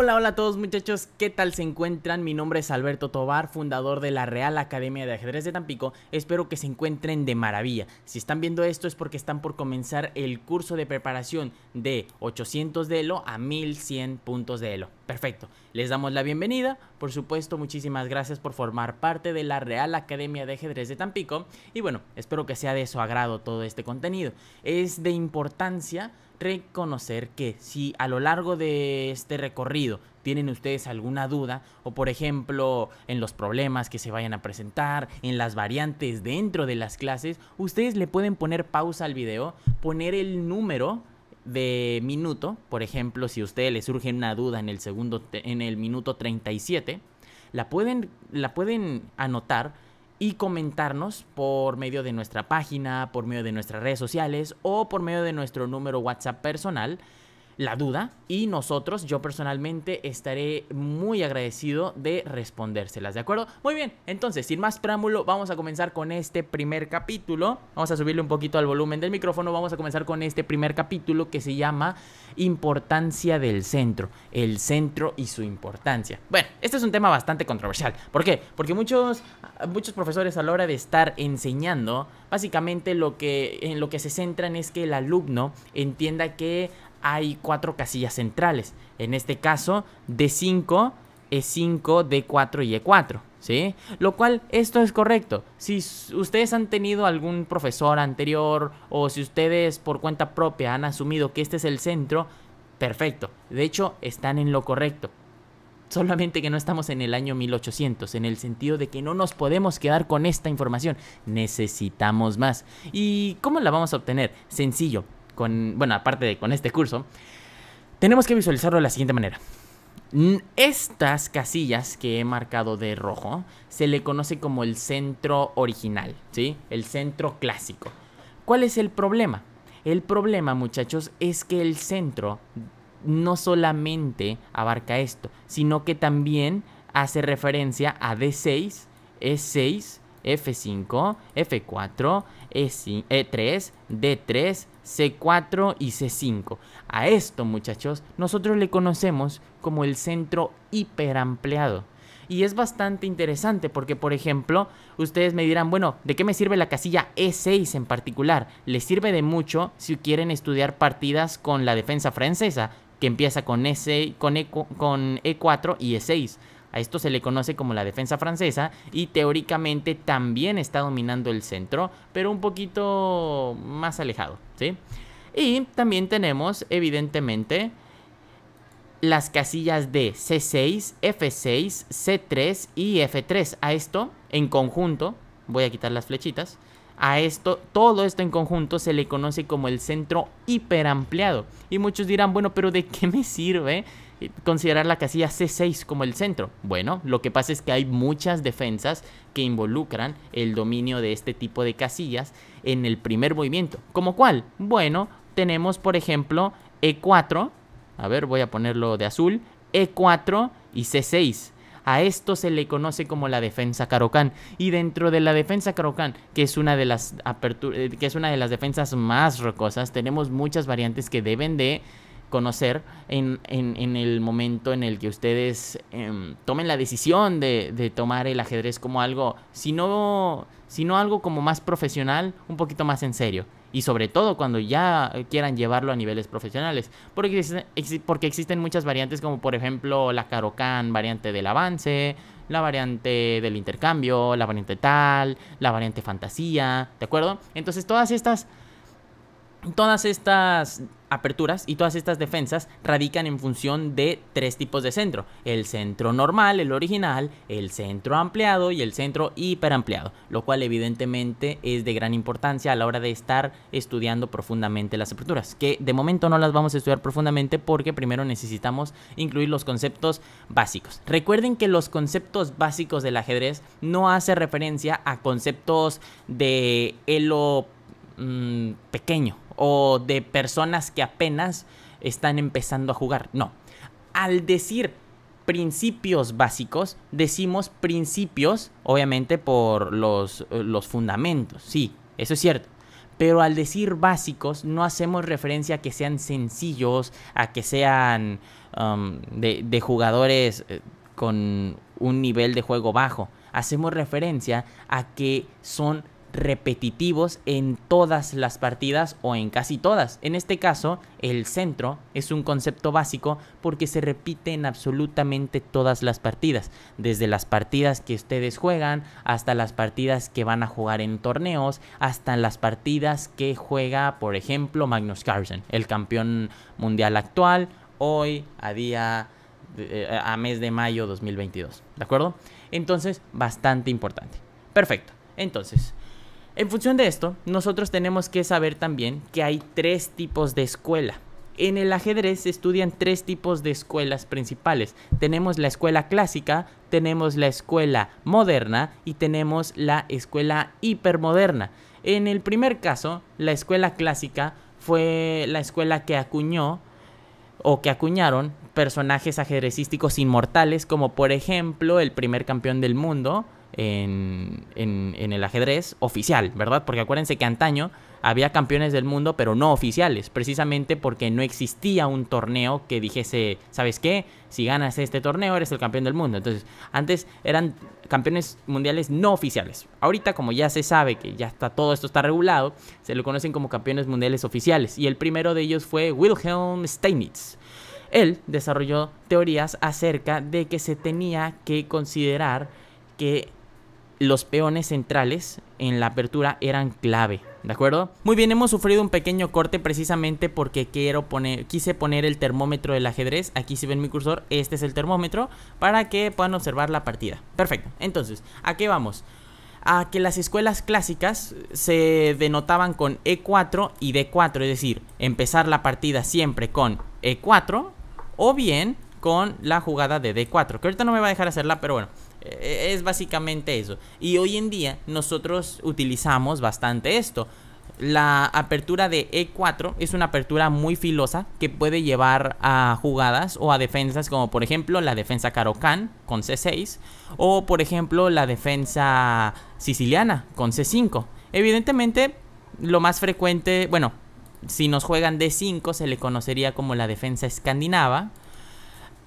Hola, hola a todos muchachos, ¿qué tal se encuentran? Mi nombre es Alberto Tobar, fundador de la Real Academia de Ajedrez de Tampico. Espero que se encuentren de maravilla. Si están viendo esto es porque están por comenzar el curso de preparación de 800 de Elo a 1100 puntos de Elo. Perfecto, les damos la bienvenida. Por supuesto, muchísimas gracias por formar parte de la Real Academia de Ajedrez de Tampico. Y bueno, espero que sea de su agrado todo este contenido. Es de importancia reconocer que si a lo largo de este recorrido tienen ustedes alguna duda o por ejemplo en los problemas que se vayan a presentar, en las variantes dentro de las clases, ustedes le pueden poner pausa al video, poner el número de minuto, por ejemplo si a ustedes les surge una duda en el minuto 37, la pueden anotar y comentarnos por medio de nuestra página, por medio de nuestras redes sociales o por medio de nuestro número WhatsApp personal la duda, y nosotros, yo personalmente, estaré muy agradecido de respondérselas, ¿de acuerdo? Muy bien, entonces, sin más preámbulo, vamos a comenzar con este primer capítulo. Vamos a subirle un poquito al volumen del micrófono. Vamos a comenzar con este primer capítulo que se llama Importancia del centro. El centro y su importancia. Bueno, este es un tema bastante controversial. ¿Por qué? Porque muchos profesores a la hora de estar enseñando, básicamente en lo que se centran es que el alumno entienda que hay 4 casillas centrales. En este caso, D5, E5, D4 y E4, ¿sí? Lo cual, esto es correcto. Si ustedes han tenido algún profesor anterior o si ustedes por cuenta propia han asumido que este es el centro, perfecto. De hecho, están en lo correcto. Solamente que no estamos en el año 1800, en el sentido de que no nos podemos quedar con esta información. Necesitamos más. ¿Y cómo la vamos a obtener? Sencillo. Aparte de con este curso, tenemos que visualizarlo de la siguiente manera. Estas casillas que he marcado de rojo se le conoce como el centro original, ¿sí? El centro clásico. ¿Cuál es el problema? El problema, muchachos, es que el centro no solamente abarca esto, sino que también hace referencia a D6, E6, F5, F4, E3, D3, C4 y C5. A esto, muchachos, nosotros le conocemos como el centro hiperampliado. Y es bastante interesante porque, por ejemplo, ustedes me dirán, bueno, ¿de qué me sirve la casilla E6 en particular? Les sirve de mucho si quieren estudiar partidas con la defensa francesa, que empieza con E4 y E6. A esto se le conoce como la defensa francesa y teóricamente también está dominando el centro, pero un poquito más alejado, ¿sí? Y también tenemos, evidentemente, las casillas de C6, F6, C3 y F3. A esto, en conjunto, voy a quitar las flechitas, a esto, todo esto en conjunto se le conoce como el centro hiperampliado. Y muchos dirán, bueno, pero ¿de qué me sirve considerar la casilla C6 como el centro? Bueno, lo que pasa es que hay muchas defensas que involucran el dominio de este tipo de casillas en el primer movimiento. ¿Cómo cuál? Bueno, tenemos por ejemplo E4, a ver, voy a ponerlo de azul, E4 y C6. A esto se le conoce como la defensa Caro-Kann. Y dentro de la defensa Caro-Kann, que es una de las defensas más rocosas, tenemos muchas variantes que deben de conocer en el momento en el que ustedes tomen la decisión de tomar el ajedrez como algo, si no algo como más profesional, un poquito más en serio. Y sobre todo cuando ya quieran llevarlo a niveles profesionales. Porque existen muchas variantes como por ejemplo la Caro-Kann, variante del avance, la variante del intercambio, la variante tal, la variante fantasía, ¿de acuerdo? Entonces todas estas aperturas y todas estas defensas radican en función de 3 tipos de centro: el centro normal, el original, el centro ampliado y el centro hiperampliado, lo cual evidentemente es de gran importancia a la hora de estar estudiando profundamente las aperturas, que de momento no las vamos a estudiar profundamente porque primero necesitamos incluir los conceptos básicos. Recuerden que los conceptos básicos del ajedrez no hace referencia a conceptos de elo pequeño o de personas que apenas están empezando a jugar. No, al decir principios básicos, decimos principios, obviamente por los fundamentos, sí, eso es cierto, pero al decir básicos no hacemos referencia a que sean sencillos, a que sean de jugadores con un nivel de juego bajo. Hacemos referencia a que son repetitivos en todas las partidas o en casi todas. En este caso, el centro es un concepto básico porque se repite en absolutamente todas las partidas, desde las partidas que ustedes juegan hasta las partidas que van a jugar en torneos, hasta las partidas que juega, por ejemplo, Magnus Carlsen, el campeón mundial actual, hoy a mes de mayo 2022, ¿de acuerdo? Entonces, bastante importante. Perfecto. Entonces, en función de esto, nosotros tenemos que saber también que hay 3 tipos de escuela. En el ajedrez se estudian 3 tipos de escuelas principales. Tenemos la escuela clásica, tenemos la escuela moderna y tenemos la escuela hipermoderna. En el primer caso, la escuela clásica fue la escuela que acuñó o que acuñaron personajes ajedrecísticos inmortales, como por ejemplo el primer campeón del mundo en el ajedrez oficial, ¿verdad? Porque acuérdense que antaño había campeones del mundo pero no oficiales, precisamente porque no existía un torneo que dijese, ¿sabes qué? Si ganas este torneo eres el campeón del mundo. Entonces, antes eran campeones mundiales no oficiales. Ahorita, como ya se sabe que ya está, todo esto está regulado, se lo conocen como campeones mundiales oficiales. Y el primero de ellos fue Wilhelm Steinitz. Él desarrolló teorías acerca de que se tenía que considerar que los peones centrales en la apertura eran clave, ¿de acuerdo? Muy bien, hemos sufrido un pequeño corte precisamente porque quise poner el termómetro del ajedrez. Aquí si ven mi cursor, este es el termómetro para que puedan observar la partida. Perfecto, entonces, ¿a qué vamos? A que las escuelas clásicas se denotaban con E4 y D4, es decir, empezar la partida siempre con E4 o bien con la jugada de D4, que ahorita no me va a dejar hacerla, pero bueno, es básicamente eso. Y hoy en día nosotros utilizamos bastante esto. La apertura de E4 es una apertura muy filosa que puede llevar a jugadas o a defensas como por ejemplo la defensa Caro-Kann con C6 o por ejemplo la defensa siciliana con C5. Evidentemente lo más frecuente, bueno, si nos juegan D5 se le conocería como la defensa escandinava.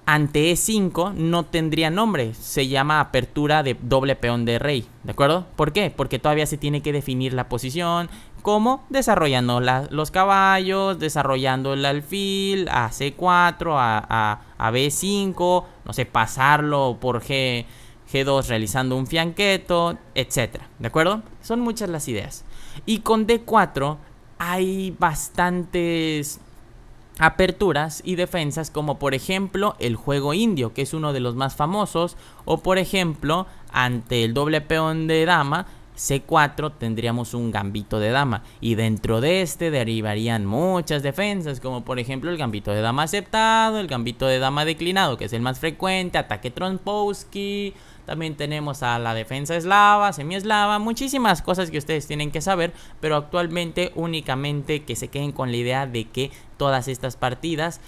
Ante E5 no tendría nombre, se llama apertura de doble peón de rey, ¿de acuerdo? ¿Por qué? Porque todavía se tiene que definir la posición, como desarrollando los caballos, desarrollando el alfil a C4, a B5, no sé, pasarlo por G2 realizando un fianqueto, etcétera, ¿de acuerdo? Son muchas las ideas. Y con D4 hay bastantes aperturas y defensas, como por ejemplo el juego indio, que es uno de los más famosos, o por ejemplo ante el doble peón de dama C4 tendríamos un gambito de dama, y dentro de este derivarían muchas defensas, como por ejemplo el gambito de dama aceptado, el gambito de dama declinado, que es el más frecuente, ataque Trompowsky. También tenemos a la defensa eslava, semieslava, muchísimas cosas que ustedes tienen que saber, pero actualmente únicamente que se queden con la idea de que todas estas partidas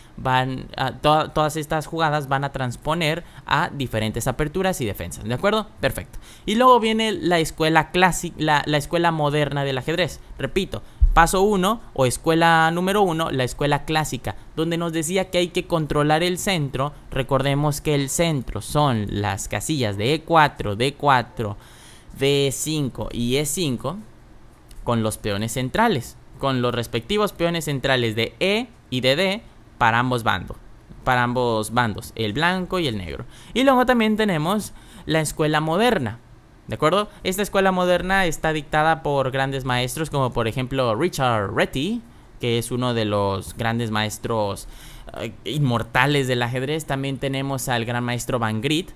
todas estas jugadas van a transponer a diferentes aperturas y defensas, ¿de acuerdo? Perfecto. Y luego viene la escuela clásica, la escuela moderna del ajedrez. Repito, paso 1 o escuela número 1, la escuela clásica, donde nos decía que hay que controlar el centro. Recordemos que el centro son las casillas de E4, D4, D5 y E5 con los peones centrales, con los respectivos peones centrales de E y de D para ambos bandos, el blanco y el negro. Y luego también tenemos la escuela moderna, ¿de acuerdo? Esta escuela moderna está dictada por grandes maestros como por ejemplo Richard Reti, que es uno de los grandes maestros inmortales del ajedrez. También tenemos al gran maestro Van Griet,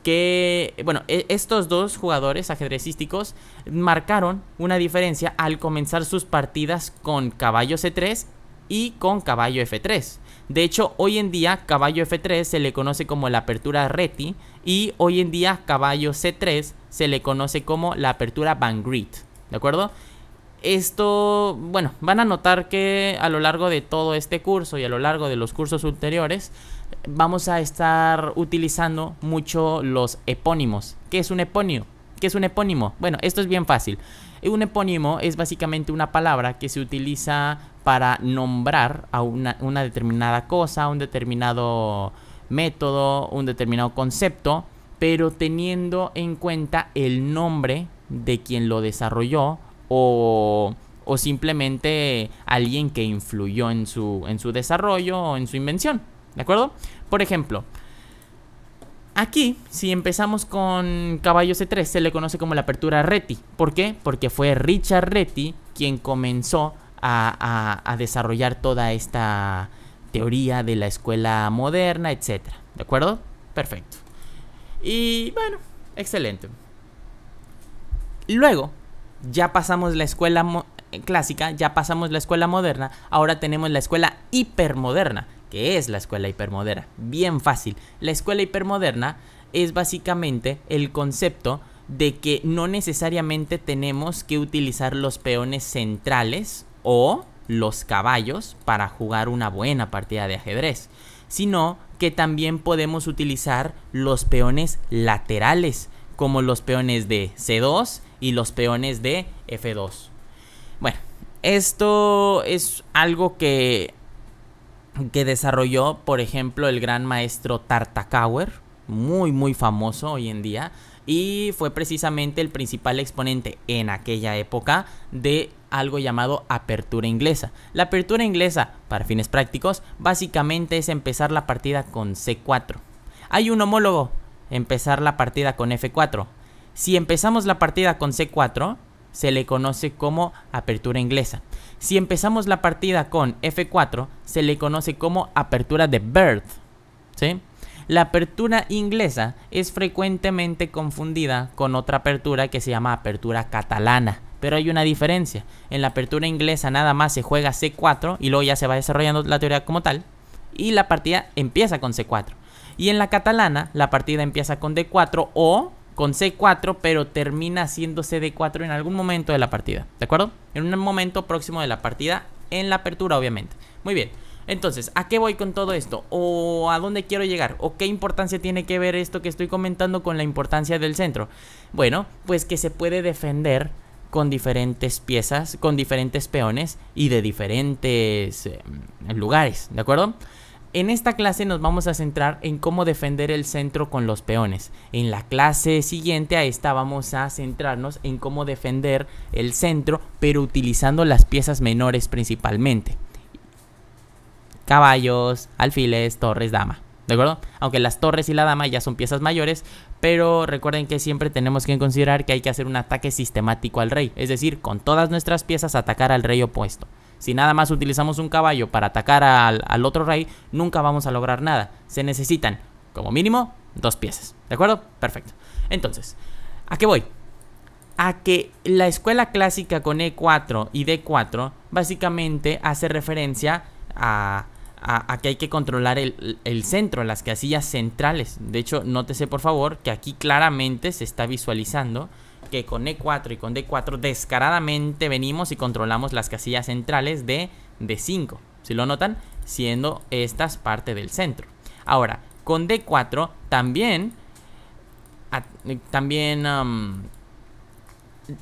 que, bueno, estos dos jugadores ajedrecísticos marcaron una diferencia al comenzar sus partidas con caballo C3 y con caballo F3. De hecho, hoy en día caballo F3 se le conoce como la apertura Reti, y hoy en día caballo C3 se le conoce como la apertura Van Griet, ¿de acuerdo? Esto, bueno, van a notar que a lo largo de todo este curso y a lo largo de los cursos ulteriores vamos a estar utilizando mucho los epónimos. ¿Qué es un eponimo? ¿Qué es un epónimo? Bueno, esto es bien fácil. Un epónimo es básicamente una palabra que se utiliza para nombrar a una determinada cosa, un determinado método, un determinado concepto, pero teniendo en cuenta el nombre de quien lo desarrolló o simplemente alguien que influyó en su desarrollo o en su invención, ¿de acuerdo? Por ejemplo, aquí, si empezamos con caballo C3, se le conoce como la apertura Reti. ¿Por qué? Porque fue Richard Reti quien comenzó a desarrollar toda esta teoría de la escuela moderna, etc. ¿De acuerdo? Perfecto. Y bueno, excelente. Luego, ya pasamos la escuela clásica, ya pasamos la escuela moderna, ahora tenemos la escuela hipermoderna. ¿Qué es la escuela hipermoderna? Bien fácil. La escuela hipermoderna es básicamente el concepto de que no necesariamente tenemos que utilizar los peones centrales o los caballos para jugar una buena partida de ajedrez, sino que también podemos utilizar los peones laterales, como los peones de C2 y los peones de F2. Bueno, esto es algo que desarrolló, por ejemplo, el gran maestro Tartakower, muy famoso hoy en día, y fue precisamente el principal exponente en aquella época de algo llamado apertura inglesa. La apertura inglesa, para fines prácticos, básicamente es empezar la partida con C4. Hay un homólogo, empezar la partida con F4. Si empezamos la partida con C4, se le conoce como apertura inglesa. Si empezamos la partida con F4, se le conoce como apertura de Bird, ¿sí? La apertura inglesa es frecuentemente confundida con otra apertura que se llama apertura catalana, pero hay una diferencia. En la apertura inglesa nada más se juega C4 y luego ya se va desarrollando la teoría como tal, y la partida empieza con C4. Y en la catalana la partida empieza con D4 o con C4, pero termina haciéndose D4 en algún momento de la partida, ¿de acuerdo? En un momento próximo de la partida, en la apertura obviamente. Muy bien, entonces, ¿a qué voy con todo esto? ¿O a dónde quiero llegar? ¿O qué importancia tiene que ver esto que estoy comentando con la importancia del centro? Bueno, pues que se puede defender con diferentes piezas, con diferentes peones y de diferentes lugares, ¿de acuerdo? En esta clase nos vamos a centrar en cómo defender el centro con los peones. En la clase siguiente a esta vamos a centrarnos en cómo defender el centro, pero utilizando las piezas menores principalmente. Caballos, alfiles, torres, dama, ¿de acuerdo? Aunque las torres y la dama ya son piezas mayores, pero recuerden que siempre tenemos que considerar que hay que hacer un ataque sistemático al rey. Es decir, con todas nuestras piezas atacar al rey opuesto. Si nada más utilizamos un caballo para atacar al otro rey, nunca vamos a lograr nada. Se necesitan, como mínimo, 2 piezas. ¿De acuerdo? Perfecto. Entonces, ¿a qué voy? A que la escuela clásica con E4 y D4 básicamente hace referencia a que hay que controlar el centro, las casillas centrales. De hecho, nótese por favor que aquí claramente se está visualizando que con E4 y con D4 descaradamente venimos y controlamos las casillas centrales de D5. ¿Sí lo notan? Siendo estas parte del centro. Ahora, con D4 también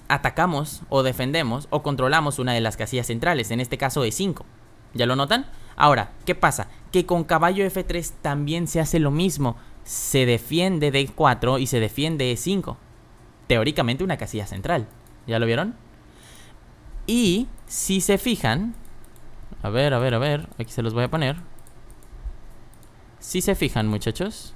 atacamos o defendemos o controlamos una de las casillas centrales, en este caso E5. ¿Ya lo notan? Ahora, ¿qué pasa? Que con caballo F3 también se hace lo mismo. Se defiende D4 y se defiende E5. Teóricamente una casilla central. ¿Ya lo vieron? Y si se fijan, a ver, aquí se los voy a poner. Si se fijan, muchachos,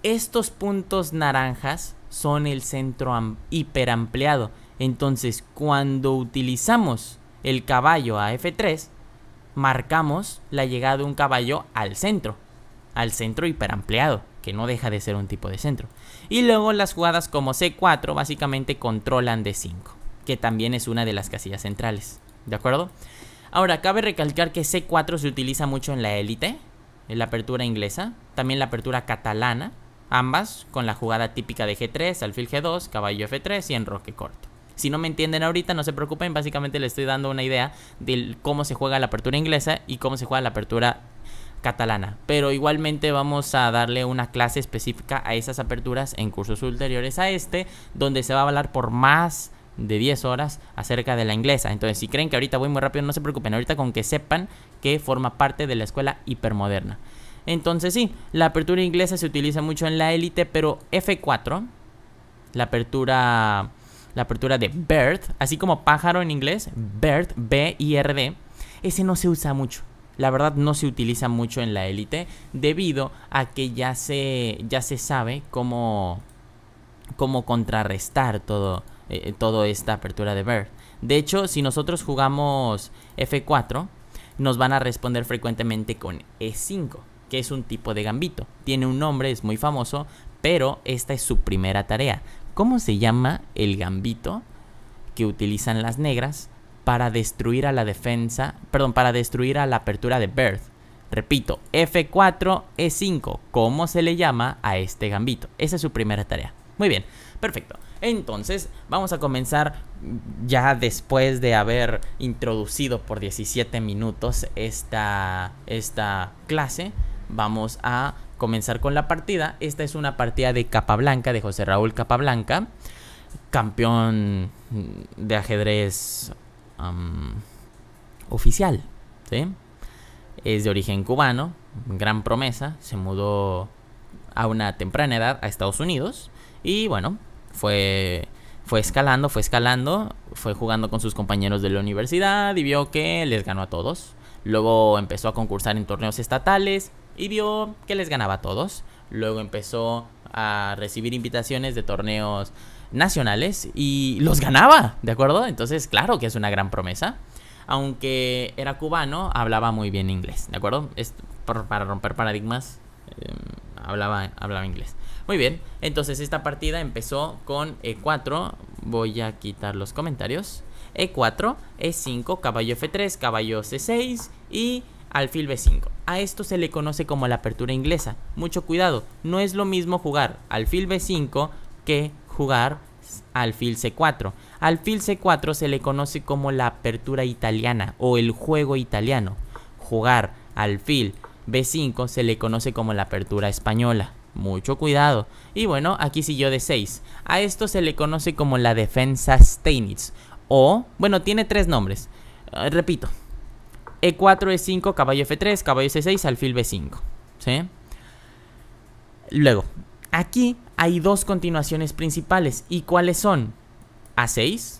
estos puntos naranjas son el centro hiperampliado. Entonces, cuando utilizamos el caballo a F3, marcamos la llegada de un caballo al centro hiperampliado, que no deja de ser un tipo de centro. Y luego las jugadas como C4 básicamente controlan D5, que también es una de las casillas centrales, ¿de acuerdo? Ahora, cabe recalcar que C4 se utiliza mucho en la élite, en la apertura inglesa, también la apertura catalana, ambas con la jugada típica de G3, alfil G2, caballo F3 y enroque corto. Si no me entienden ahorita, no se preocupen, básicamente les estoy dando una idea de cómo se juega la apertura inglesa y cómo se juega la apertura catalana, pero igualmente vamos a darle una clase específica a esas aperturas en cursos ulteriores a este, donde se va a hablar por más de 10 horas acerca de la inglesa. Entonces, si creen que ahorita voy muy rápido, no se preocupen, ahorita con que sepan que forma parte de la escuela hipermoderna. Entonces sí, la apertura inglesa se utiliza mucho en la élite, pero F4, la apertura de bird, así como pájaro en inglés, bird, B-I-R-D, ese no se usa mucho. La verdad no se utiliza mucho en la élite debido a que ya se sabe cómo contrarrestar todo esta apertura de bird. De hecho, si nosotros jugamos F4, nos van a responder frecuentemente con E5, que es un tipo de gambito. Tiene un nombre, es muy famoso, pero esta es su primera tarea. ¿Cómo se llama el gambito que utilizan las negras para destruir a la defensa, para destruir a la apertura de bird? Repito, F4, E5. ¿Cómo se le llama a este gambito? Esa es su primera tarea. Muy bien, perfecto. Entonces, vamos a comenzar ya después de haber introducido por 17 minutos esta clase. Vamos a comenzar con la partida. Esta es una partida de Capablanca, de José Raúl Capablanca, campeón de ajedrez oficial, ¿sí? Es de origen cubano, gran promesa, se mudó a una temprana edad a Estados Unidos y bueno, fue escalando, fue jugando con sus compañeros de la universidad y vio que les ganó a todos. Luego empezó a concursar en torneos estatales y vio que les ganaba a todos. Luego empezó a recibir invitaciones de torneos nacionales y los ganaba, ¿de acuerdo? Entonces, claro que es una gran promesa. Aunque era cubano, hablaba muy bien inglés, ¿de acuerdo? Para romper paradigmas, hablaba inglés. Muy bien, entonces esta partida empezó con E4. Voy a quitar los comentarios. E4, E5, caballo F3, caballo C6 y alfil B5. A esto se le conoce como la apertura inglesa. Mucho cuidado, no es lo mismo jugar alfil B5 que jugar alfil C4. Alfil C4 se le conoce como la apertura italiana o el juego italiano. Jugar alfil B5 se le conoce como la apertura española. Mucho cuidado. Y bueno, aquí siguió D6. A esto se le conoce como la defensa Steinitz. O, bueno, tiene tres nombres. Repito. E4, E5, caballo F3, caballo C6, alfil B5. ¿Sí? Luego, aquí hay dos continuaciones principales. ¿Y cuáles son? A6,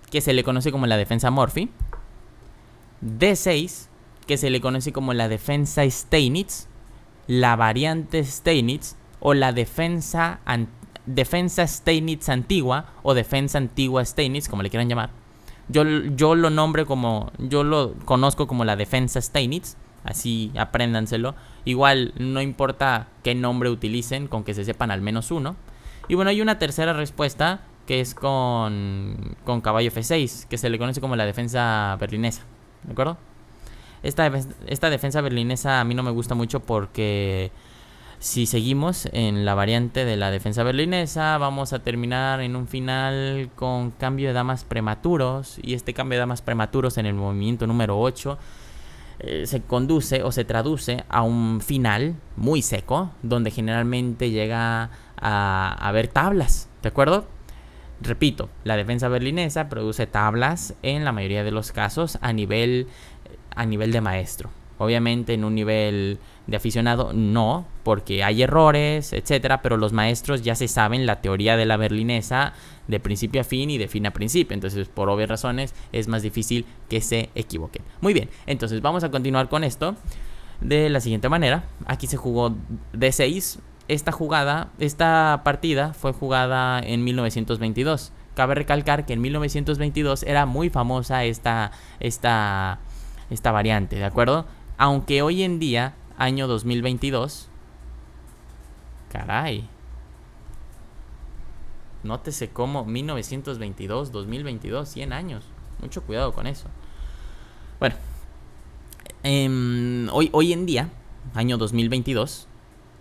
que se le conoce como la defensa Morphy. D6, que se le conoce como la defensa Steinitz. La variante Steinitz o la defensa Steinitz antigua o defensa antigua Steinitz, como le quieran llamar. Yo lo conozco como la defensa Steinitz, así apréndanselo. Igual no importa qué nombre utilicen, con que se sepan al menos uno. Y bueno, hay una tercera respuesta que es con caballo F6, que se le conoce como la defensa berlinesa, ¿de acuerdo? Esta defensa berlinesa a mí no me gusta mucho porque si seguimos en la variante de la defensa berlinesa vamos a terminar en un final con cambio de damas prematuros. Y este cambio de damas prematuros en el movimiento número 8 se conduce o se traduce a un final muy seco, donde generalmente llega a haber tablas, ¿de acuerdo? Repito, la defensa berlinesa produce tablas en la mayoría de los casos a nivel de maestro. Obviamente en un nivel de aficionado no, porque hay errores, etcétera, pero los maestros ya se saben la teoría de la berlinesa de principio a fin y de fin a principio. Entonces, por obvias razones, es más difícil que se equivoquen. Muy bien, entonces vamos a continuar con esto de la siguiente manera. Aquí se jugó D6. Esta partida fue jugada en 1922. Cabe recalcar que en 1922 era muy famosa esta variante, ¿de acuerdo? Aunque hoy en día, año 2022, caray, nótese cómo 1922, 2022, 100 años, mucho cuidado con eso. Bueno, hoy en día, año 2022,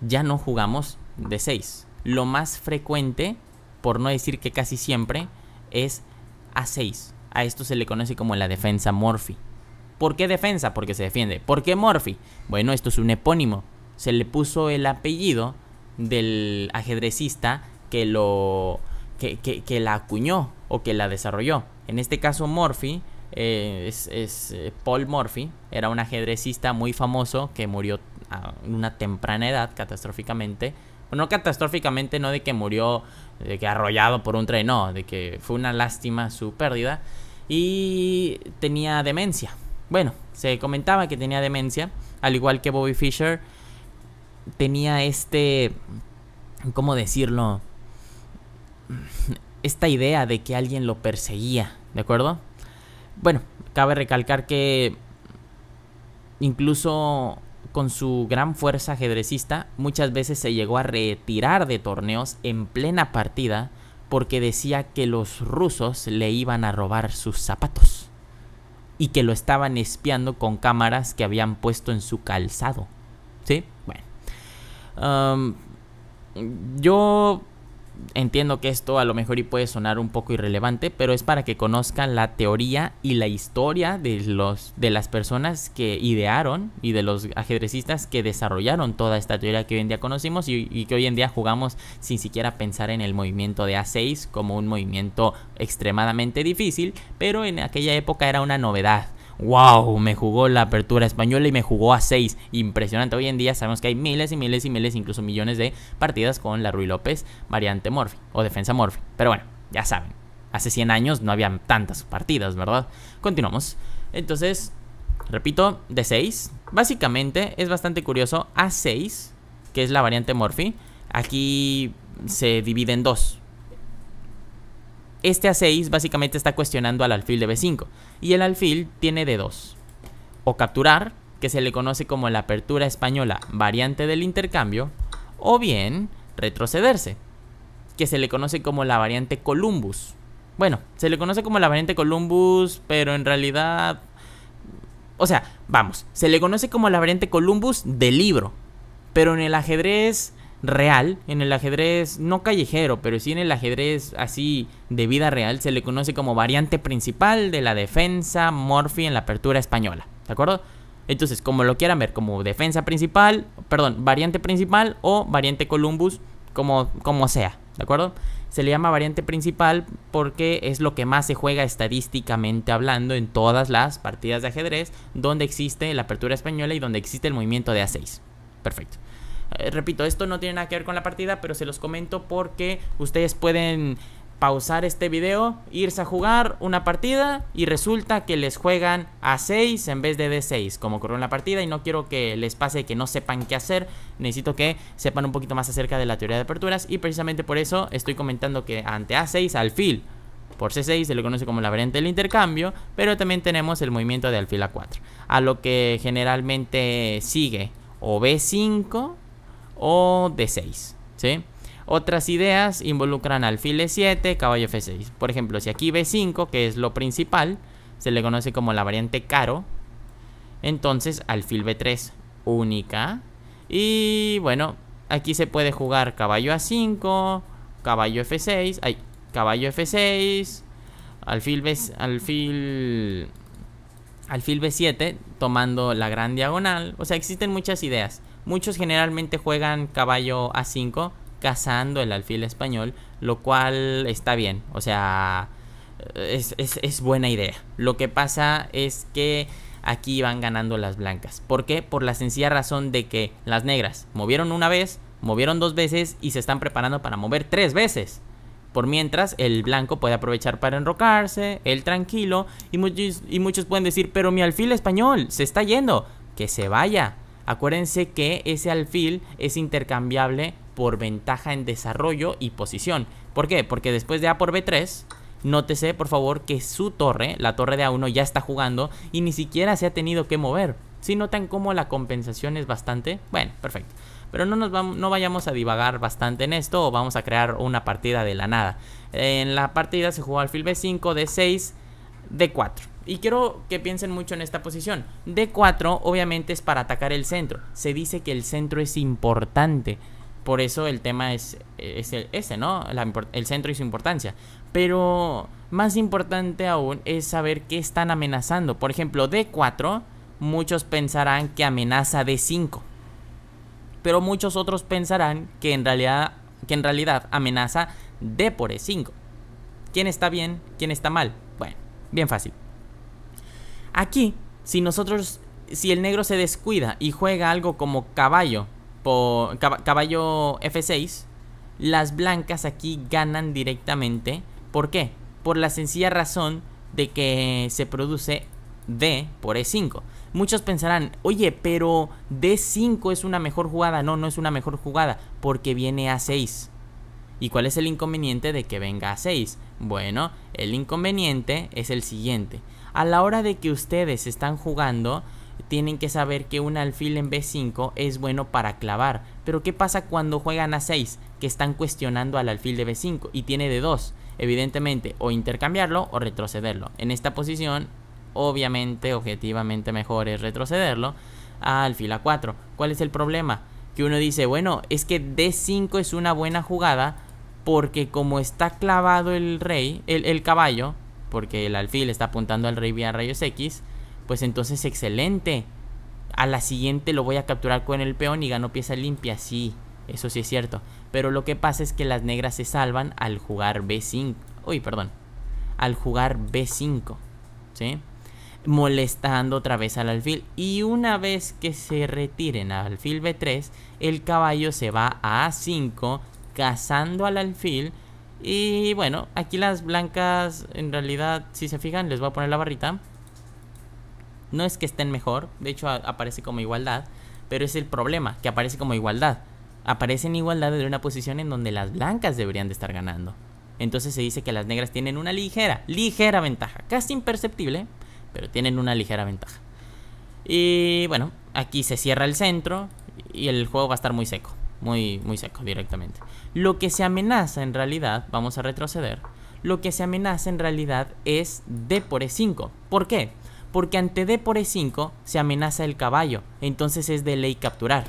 ya no jugamos D6. Lo más frecuente, por no decir que casi siempre, es A6. A esto se le conoce como la defensa Morphy. ¿Por qué defensa? Porque se defiende. ¿Por qué Morphy? Bueno, esto es un epónimo. Se le puso el apellido del ajedrecista que la acuñó o que la desarrolló. En este caso Morphy es Paul Morphy. Era un ajedrecista muy famoso que murió a una temprana edad, catastróficamente. Bueno, no catastróficamente, no de que murió de que arrollado por un tren, no, de que fue una lástima su pérdida. Y tenía demencia. Bueno, se comentaba que tenía demencia, al igual que Bobby Fischer. Tenía ¿cómo decirlo? Esta idea de que alguien lo perseguía, ¿de acuerdo? Bueno, cabe recalcar que incluso con su gran fuerza ajedrecista, muchas veces se llegó a retirar de torneos en plena partida porque decía que los rusos le iban a robar sus zapatos y que lo estaban espiando con cámaras que habían puesto en su calzado. ¿Sí? Bueno. Yo entiendo que esto a lo mejor y puede sonar un poco irrelevante, pero es para que conozcan la teoría y la historia de las personas que idearon y de los ajedrecistas que desarrollaron toda esta teoría que hoy en día conocimos y que hoy en día jugamos sin siquiera pensar en el movimiento de A6 como un movimiento extremadamente difícil, pero en aquella época era una novedad. ¡Wow! Me jugó la apertura española y me jugó A6. Impresionante. Hoy en día sabemos que hay miles y miles y miles, incluso millones de partidas con la Ruy López variante Morphy o defensa Morphy. Pero bueno, ya saben, hace 100 años no habían tantas partidas, ¿verdad? Continuamos. Entonces, repito, D6. Básicamente es bastante curioso. A6, que es la variante Morphy, aquí se divide en dos. Este A6 básicamente está cuestionando al alfil de B5 y el alfil tiene D2. O capturar, que se le conoce como la apertura española variante del intercambio, o bien retrocederse, que se le conoce como la variante Columbus. Bueno, se le conoce como la variante Columbus, pero en realidad... O sea, vamos, se le conoce como la variante Columbus del libro, pero en el ajedrez real, en el ajedrez no callejero, pero sí en el ajedrez así de vida real, se le conoce como variante principal de la defensa Morphy en la apertura española, ¿de acuerdo? Entonces, como lo quieran ver, como defensa principal, perdón, variante principal o variante Columbus, como sea, ¿de acuerdo? Se le llama variante principal porque es lo que más se juega estadísticamente hablando en todas las partidas de ajedrez donde existe la apertura española y donde existe el movimiento de A6. Perfecto. Repito, esto no tiene nada que ver con la partida, pero se los comento porque ustedes pueden pausar este video, irse a jugar una partida y resulta que les juegan A6 en vez de D6, como ocurrió en la partida, y no quiero que les pase que no sepan qué hacer. Necesito que sepan un poquito más acerca de la teoría de aperturas y precisamente por eso estoy comentando que ante A6, alfil por C6 se le conoce como la variante del intercambio, pero también tenemos el movimiento de alfil A4, a lo que generalmente sigue o B5 o D6, ¿sí? Otras ideas involucran alfil E7, caballo F6. Por ejemplo, si aquí B5, que es lo principal, se le conoce como la variante caro, entonces alfil B3, única. Y bueno, aquí se puede jugar caballo A5, caballo F6, caballo F6, alfil B7, tomando la gran diagonal. O sea, existen muchas ideas. Muchos generalmente juegan caballo A5 cazando el alfil español, lo cual está bien, o sea, es buena idea. Lo que pasa es que aquí van ganando las blancas. ¿Por qué? Por la sencilla razón de que las negras movieron una vez, movieron dos veces y se están preparando para mover 3 veces. Por mientras, el blanco puede aprovechar para enrocarse, el tranquilo, y muchos pueden decir, pero mi alfil español se está yendo, que se vaya. Acuérdense que ese alfil es intercambiable por ventaja en desarrollo y posición. ¿Por qué? Porque después de A por B3, nótese por favor que su torre, la torre de A1, ya está jugando y ni siquiera se ha tenido que mover. ¿Sí notan cómo la compensación es bastante? Bueno, perfecto. Pero no vayamos a divagar bastante en esto o vamos a crear una partida de la nada. En la partida se jugó alfil B5, D6, D4. Y quiero que piensen mucho en esta posición. D4 obviamente es para atacar el centro. Se dice que el centro es importante. Por eso el tema es ese, ¿no? El centro y su importancia. Pero más importante aún es saber qué están amenazando. Por ejemplo, D4, muchos pensarán que amenaza D5. Pero muchos otros pensarán que en realidad amenaza D por E5. ¿Quién está bien? ¿Quién está mal? Bueno, bien fácil. Aquí, si el negro se descuida y juega algo como caballo F6, las blancas aquí ganan directamente. ¿Por qué? Por la sencilla razón de que se produce D por E5. Muchos pensarán, oye, pero D5 es una mejor jugada. No, no es una mejor jugada, porque viene A6. ¿Y cuál es el inconveniente de que venga A6? Bueno, el inconveniente es el siguiente. A la hora de que ustedes están jugando, tienen que saber que un alfil en B5 es bueno para clavar. Pero ¿qué pasa cuando juegan A6? Que están cuestionando al alfil de B5 y tiene D2. Evidentemente, o intercambiarlo o retrocederlo. En esta posición, obviamente, objetivamente mejor es retrocederlo a alfil A4. ¿Cuál es el problema? Que uno dice, bueno, es que D5 es una buena jugada porque como está clavado el rey, el caballo, porque el alfil está apuntando al rey vía rayos X, pues entonces excelente. A la siguiente lo voy a capturar con el peón y gano pieza limpia. Sí, eso sí es cierto. Pero lo que pasa es que las negras se salvan al jugar B5. Uy, perdón. Al jugar B5, ¿sí? Molestando otra vez al alfil. Y una vez que se retiren al alfil B3, el caballo se va a A5, cazando al alfil. Y bueno, aquí las blancas, en realidad, si se fijan, les voy a poner la barrita. No es que estén mejor, de hecho aparece como igualdad, pero es el problema, que aparece como igualdad. Aparece en igualdad de una posición en donde las blancas deberían de estar ganando. Entonces se dice que las negras tienen una ligera ventaja, casi imperceptible, pero tienen una ligera ventaja. Y bueno, aquí se cierra el centro y el juego va a estar muy seco, muy seco directamente. Lo que se amenaza en realidad, vamos a retroceder, lo que se amenaza en realidad es D por E5. ¿Por qué? Porque ante D por E5 se amenaza el caballo, entonces es de ley capturar.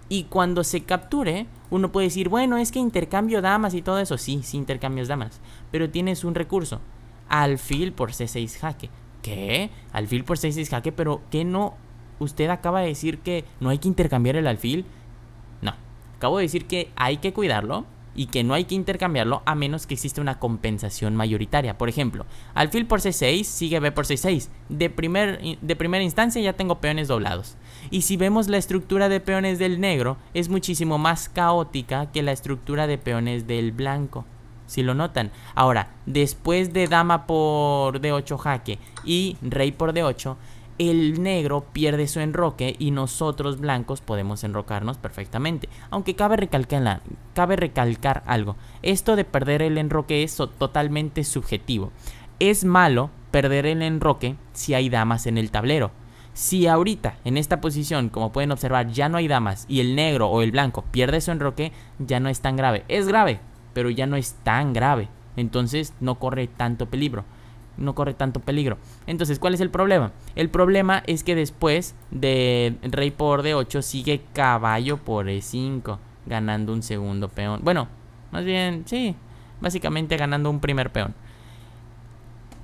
Y cuando se capture, uno puede decir, bueno, es que intercambio damas y todo eso. Sí, sí intercambios damas, pero tienes un recurso, alfil por C6 jaque. ¿Qué? Alfil por C6 jaque, pero ¿qué no? Usted acaba de decir que no hay que intercambiar el alfil. No, acabo de decir que hay que cuidarlo y que no hay que intercambiarlo a menos que exista una compensación mayoritaria. Por ejemplo, alfil por C6 sigue B por C6. De primera instancia ya tengo peones doblados. Y si vemos la estructura de peones del negro, es muchísimo más caótica que la estructura de peones del blanco. Si lo notan. Ahora, después de dama por D8 jaque y rey por D8, el negro pierde su enroque y nosotros blancos podemos enrocarnos perfectamente. Aunque cabe recalcar algo. Esto de perder el enroque es totalmente subjetivo. Es malo perder el enroque si hay damas en el tablero. Si ahorita en esta posición, como pueden observar, ya no hay damas y el negro o el blanco pierde su enroque, ya no es tan grave. Es grave, pero ya no es tan grave. Entonces no corre tanto peligro. Entonces, ¿cuál es el problema? El problema es que después de rey por D8 sigue caballo por E5, ganando un segundo peón. Bueno, más bien, sí, básicamente ganando un primer peón.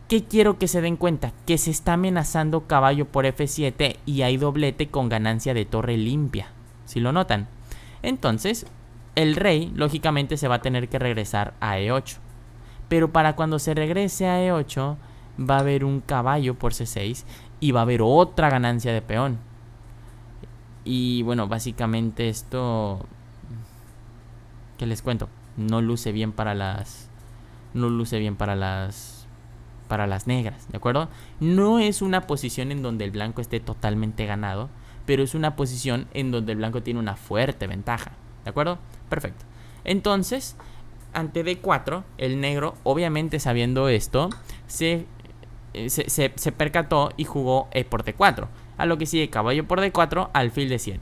¿Qué quiero que se den cuenta? Que se está amenazando caballo por F7 y hay doblete con ganancia de torre limpia. ¿Sí lo notan? Entonces, el rey lógicamente se va a tener que regresar a E8. Pero para cuando se regrese a E8 va a haber un caballo por C6 y va a haber otra ganancia de peón. Y bueno, básicamente esto, ¿qué les cuento? No luce bien para las negras, ¿de acuerdo? No es una posición en donde el blanco esté totalmente ganado, pero es una posición en donde el blanco tiene una fuerte ventaja, ¿de acuerdo? Perfecto. Entonces, ante D4, el negro, obviamente sabiendo esto, se percató y jugó E por D4. A lo que sigue caballo por D4, alfil D7.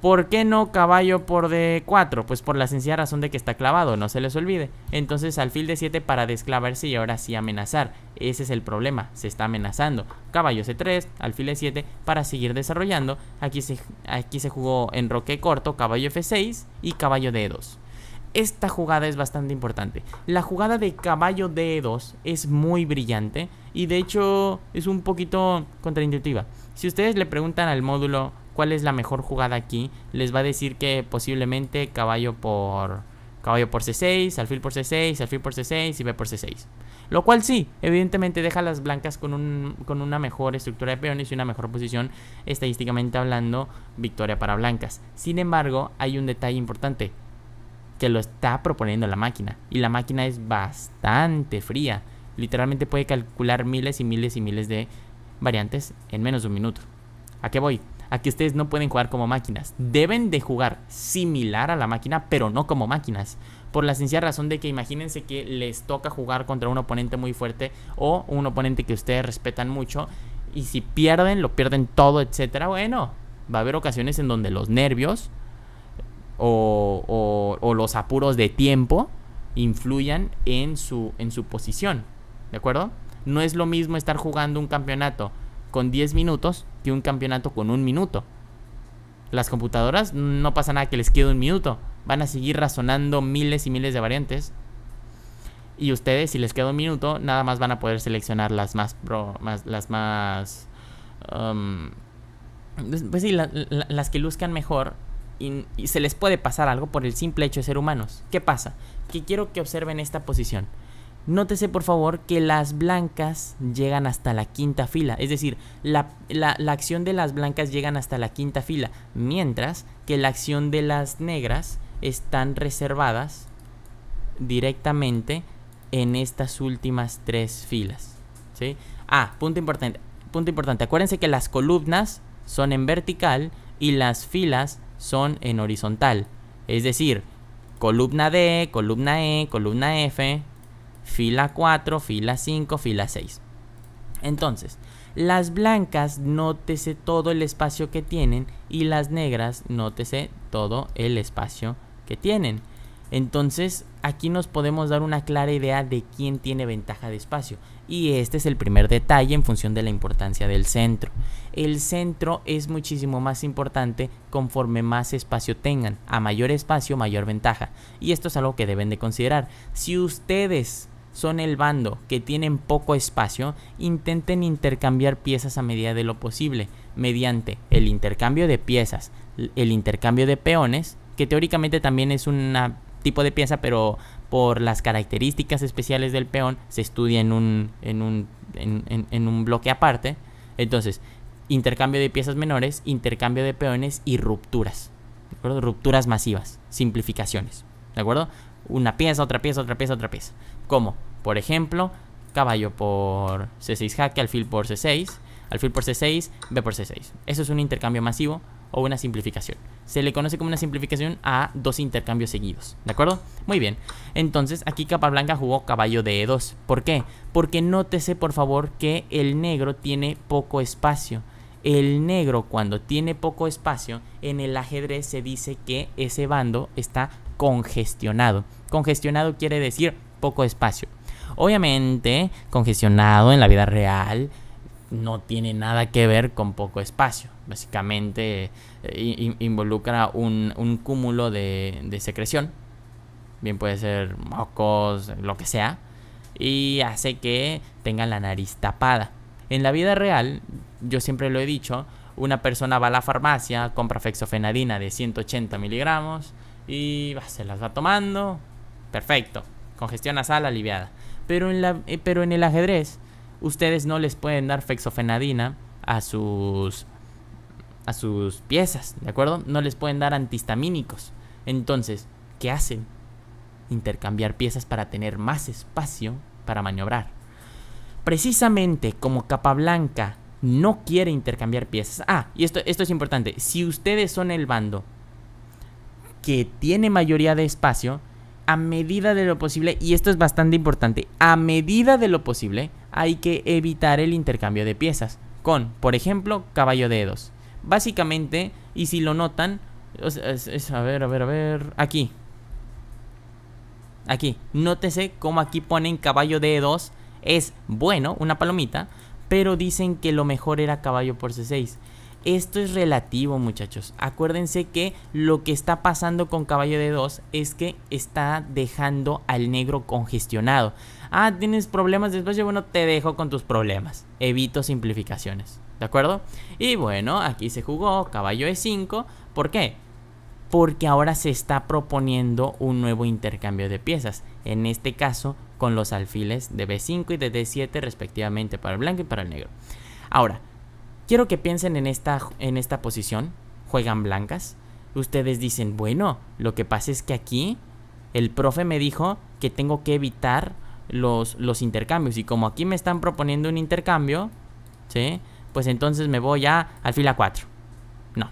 ¿Por qué no caballo por D4? Pues por la sencilla razón de que está clavado, no se les olvide. Entonces alfil D7 para desclavarse y ahora sí amenazar. Ese es el problema, se está amenazando. Caballo C3, alfil E7 para seguir desarrollando. Aquí se jugó enroque corto, caballo F6 y caballo D2. Esta jugada es bastante importante. La jugada de caballo D2 es muy brillante y de hecho es un poquito contraintuitiva. Si ustedes le preguntan al módulo cuál es la mejor jugada aquí, les va a decir que posiblemente caballo por C6, alfil por C6, alfil por C6 y B por C6. Lo cual sí, evidentemente deja a las blancas con una mejor estructura de peones y una mejor posición, estadísticamente hablando, victoria para blancas. Sin embargo, hay un detalle importante, que lo está proponiendo la máquina, y la máquina es bastante fría. Literalmente puede calcular miles y miles y miles de variantes en menos de un minuto. ¿A qué voy? A que ustedes no pueden jugar como máquinas. Deben de jugar similar a la máquina, pero no como máquinas. Por la sencilla razón de que imagínense que les toca jugar contra un oponente muy fuerte o un oponente que ustedes respetan mucho, y si pierden, lo pierden todo, etcétera. Bueno, va a haber ocasiones en donde los nervios o los apuros de tiempo influyan en su posición, ¿de acuerdo? No es lo mismo estar jugando un campeonato con 10 minutos que un campeonato con 1 minuto. Las computadoras no pasa nada que les quede 1 minuto, van a seguir razonando miles y miles de variantes. Y ustedes, si les queda 1 minuto, nada más van a poder seleccionar las más pues sí, las que luzcan mejor. Y se les puede pasar algo por el simple hecho de ser humanos. ¿Qué pasa? Que quiero que observen esta posición. Nótese por favor que las blancas llegan hasta la quinta fila. Es decir, la acción de las blancas llegan hasta la quinta fila, mientras que la acción de las negras están reservadas directamente en estas últimas 3 filas, ¿sí? Punto importante. Acuérdense que las columnas son en vertical y las filas son en horizontal. Es decir, columna D, columna E, columna F, fila 4, fila 5, fila 6. Entonces, las blancas, nótese todo el espacio que tienen, y las negras, nótese todo el espacio que tienen. Entonces, aquí nos podemos dar una clara idea de quién tiene ventaja de espacio. Y este es el primer detalle en función de la importancia del centro. El centro es muchísimo más importante conforme más espacio tengan. A mayor espacio, mayor ventaja. Y esto es algo que deben de considerar. Si ustedes son el bando que tienen poco espacio, intenten intercambiar piezas a medida de lo posible, mediante el intercambio de piezas, el intercambio de peones, que teóricamente también es un tipo de pieza, pero por las características especiales del peón se estudia en un bloque aparte. Entonces, intercambio de piezas menores, intercambio de peones y rupturas, ¿de acuerdo? Rupturas masivas, simplificaciones, ¿de acuerdo? Una pieza, otra pieza, otra pieza, otra pieza. Como, por ejemplo, caballo por C6 jaque, alfil por C6, alfil por C6, B por C6. Eso es un intercambio masivo o una simplificación. Se le conoce como una simplificación a 2 intercambios seguidos, ¿de acuerdo? Muy bien. Entonces, aquí Capablanca jugó caballo de E2. ¿Por qué? Porque nótese, por favor, que el negro tiene poco espacio. El negro, cuando tiene poco espacio, en el ajedrez se dice que ese bando está congestionado. Congestionado quiere decir poco espacio. Obviamente, congestionado en la vida real no tiene nada que ver con poco espacio. Básicamente involucra un cúmulo de secreción. Bien puede ser mocos, lo que sea. Y hace que tengan la nariz tapada. En la vida real, yo siempre lo he dicho, una persona va a la farmacia, compra fexofenadina de 180 miligramos y se las va tomando. Perfecto. Congestión nasal aliviada. Pero en el ajedrez, ustedes no les pueden dar fexofenadina a sus piezas, ¿de acuerdo? No les pueden dar antihistamínicos. Entonces, ¿qué hacen? Intercambiar piezas para tener más espacio para maniobrar. Precisamente como Capablanca no quiere intercambiar piezas. Y esto es importante. Si ustedes son el bando que tiene mayoría de espacio, a medida de lo posible, y esto es bastante importante, a medida de lo posible hay que evitar el intercambio de piezas con, por ejemplo, caballo de E2. Básicamente, y si lo notan, A ver. Aquí. Nótese cómo aquí ponen caballo D2. Es bueno, una palomita. Pero dicen que lo mejor era caballo por C6. Esto es relativo, muchachos. Acuérdense que lo que está pasando con caballo D2 es que está dejando al negro congestionado. Ah, ¿tienes problemas de espacio? Bueno, te dejo con tus problemas. Evito simplificaciones, ¿de acuerdo? Y bueno, aquí se jugó caballo E5. ¿Por qué? Porque ahora se está proponiendo un nuevo intercambio de piezas. En este caso, con los alfiles de B5 y de D7 respectivamente para el blanco y para el negro. Ahora, quiero que piensen en esta posición. Juegan blancas. Ustedes dicen, bueno, lo que pasa es que aquí el profe me dijo que tengo que evitar los intercambios. Y como aquí me están proponiendo un intercambio, ¿sí? Pues entonces me voy a alfil A4. No.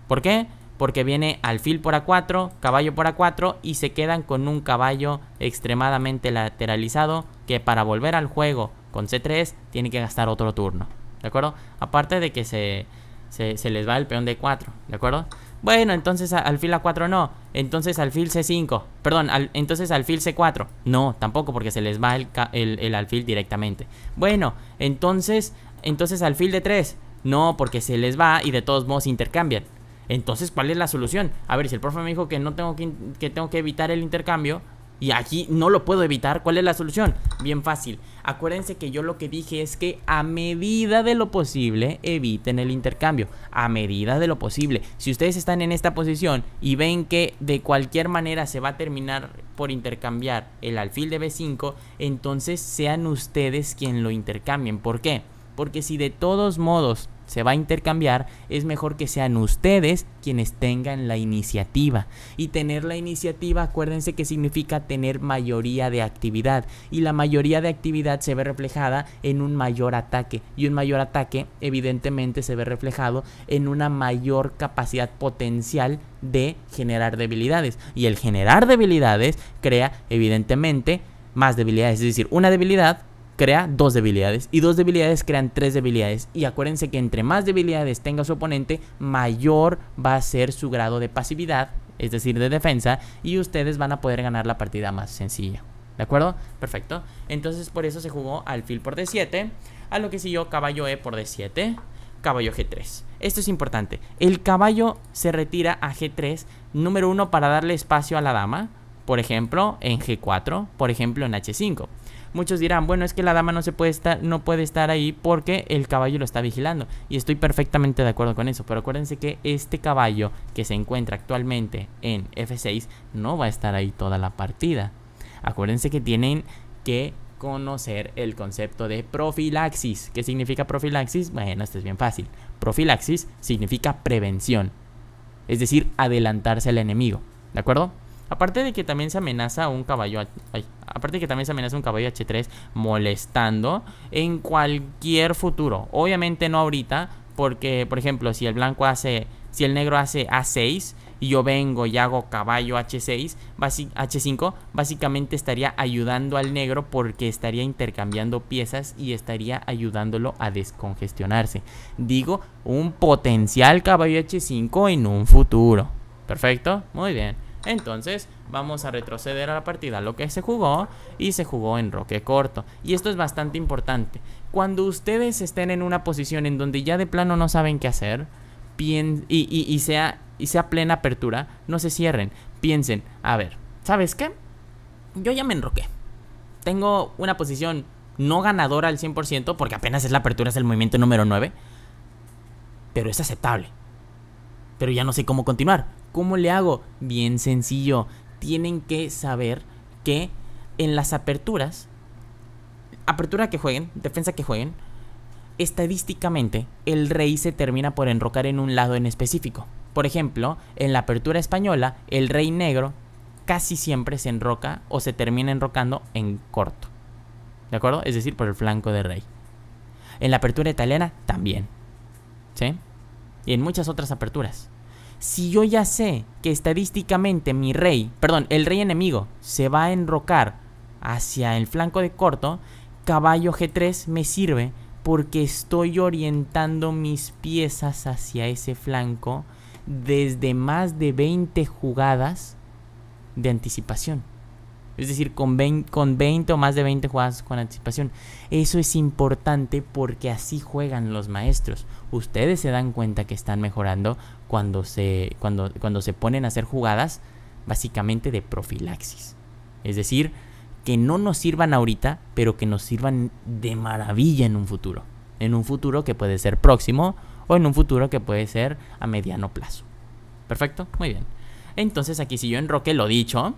¿Por qué? Porque viene alfil por A4, caballo por A4 y se quedan con un caballo extremadamente lateralizado que para volver al juego con C3 tiene que gastar otro turno. ¿De acuerdo? Aparte de que se les va el peón de 4, ¿de acuerdo? Bueno, entonces alfil A4 no. Entonces alfil C5. Perdón, entonces alfil C4. No, tampoco, porque se les va el alfil directamente. Bueno, entonces alfil D3. No, porque se les va y de todos modos intercambian. Entonces, ¿cuál es la solución? A ver, si el profe me dijo que no tengo que tengo que evitar el intercambio y aquí no lo puedo evitar, ¿cuál es la solución? Bien fácil. Acuérdense que yo lo que dije es que a medida de lo posible eviten el intercambio. A medida de lo posible. Si ustedes están en esta posición y ven que de cualquier manera se va a terminar por intercambiar el alfil de B5, entonces sean ustedes quien lo intercambien. ¿Por qué? Porque si de todos modos se va a intercambiar, es mejor que sean ustedes quienes tengan la iniciativa. Y tener la iniciativa, acuérdense que significa tener mayoría de actividad. Y la mayoría de actividad se ve reflejada en un mayor ataque. Y un mayor ataque, evidentemente, se ve reflejado en una mayor capacidad potencial de generar debilidades. Y el generar debilidades crea, evidentemente, más debilidades. Es decir, una debilidad crea 2 debilidades y 2 debilidades crean 3 debilidades. Y acuérdense que entre más debilidades tenga su oponente, mayor va a ser su grado de pasividad, es decir, de defensa, y ustedes van a poder ganar la partida más sencilla. ¿De acuerdo? Perfecto. Entonces por eso se jugó alfil por D7, a lo que siguió caballo E por D7, caballo G3. Esto es importante. El caballo se retira a G3, número 1, para darle espacio a la dama, por ejemplo en G4, por ejemplo en H5. Muchos dirán, bueno, es que la dama no puede estar ahí porque el caballo lo está vigilando. Y estoy perfectamente de acuerdo con eso. Pero acuérdense que este caballo que se encuentra actualmente en F6 no va a estar ahí toda la partida. Acuérdense que tienen que conocer el concepto de profilaxis. ¿Qué significa profilaxis? Bueno, esto es bien fácil. Profilaxis significa prevención. Es decir, adelantarse al enemigo. ¿De acuerdo? Aparte de que también se amenaza un caballo H3 molestando en cualquier futuro. Obviamente no ahorita, porque por ejemplo, si el negro hace A6 y yo vengo y hago caballo H5, básicamente estaría ayudando al negro porque estaría intercambiando piezas y estaría ayudándolo a descongestionarse. Digo, un potencial caballo H5 en un futuro. Perfecto, muy bien. Entonces vamos a retroceder a la partida, lo que se jugó, y se jugó en roque corto. Y esto es bastante importante. Cuando ustedes estén en una posición en donde ya de plano no saben qué hacer, y sea plena apertura, no se cierren. Piensen, a ver, ¿sabes qué? Yo ya me enroqué. Tengo una posición no ganadora al 100%, porque apenas es la apertura, es el movimiento número 9, pero es aceptable. Pero ya no sé cómo continuar. ¿Cómo le hago? Bien sencillo. Tienen que saber que en las aperturas, apertura que jueguen, defensa que jueguen, estadísticamente el rey se termina por enrocar en un lado en específico. Por ejemplo, en la apertura española, el rey negro casi siempre se enroca o se termina enrocando en corto. ¿De acuerdo? Es decir, por el flanco del rey. En la apertura italiana también. ¿Sí? Y en muchas otras aperturas. Si yo ya sé que estadísticamente el rey enemigo se va a enrocar hacia el flanco de corto, caballo G3 me sirve porque estoy orientando mis piezas hacia ese flanco desde más de 20 jugadas de anticipación. Es decir, con 20 o más de 20 jugadas con anticipación. Eso es importante porque así juegan los maestros. Ustedes se dan cuenta que están mejorando cuando se ponen a hacer jugadas básicamente de profilaxis. Es decir, que no nos sirvan ahorita, pero que nos sirvan de maravilla en un futuro. En un futuro que puede ser próximo o en un futuro que puede ser a mediano plazo. ¿Perfecto? Muy bien. Entonces aquí si yo enroque lo dicho...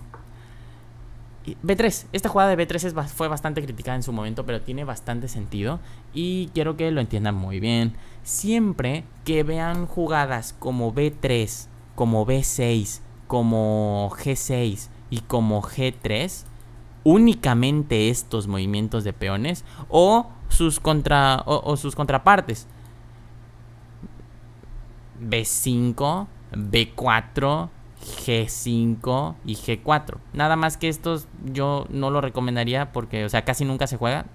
B3, esta jugada de B3 fue bastante criticada en su momento, pero tiene bastante sentido y quiero que lo entiendan muy bien. Siempre que vean jugadas como B3, como B6, como G6 y como G3, únicamente estos movimientos de peones o sus contrapartes, B5, B4, G5 y G4. Nada más que estos yo no lo recomendaría porque, o sea, casi nunca se juega.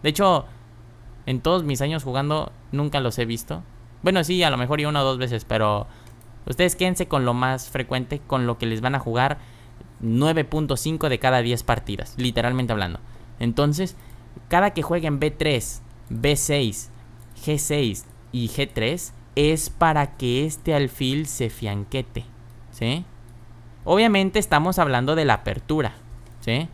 De hecho, en todos mis años jugando nunca los he visto. Bueno, sí, a lo mejor y una o dos veces, pero ustedes quédense con lo más frecuente, con lo que les van a jugar 9.5 de cada 10 partidas, literalmente hablando. Entonces, cada que jueguen B3, B6, G6 y G3 es para que este alfil se fianquete, ¿sí? Obviamente estamos hablando de la apertura, ¿sí?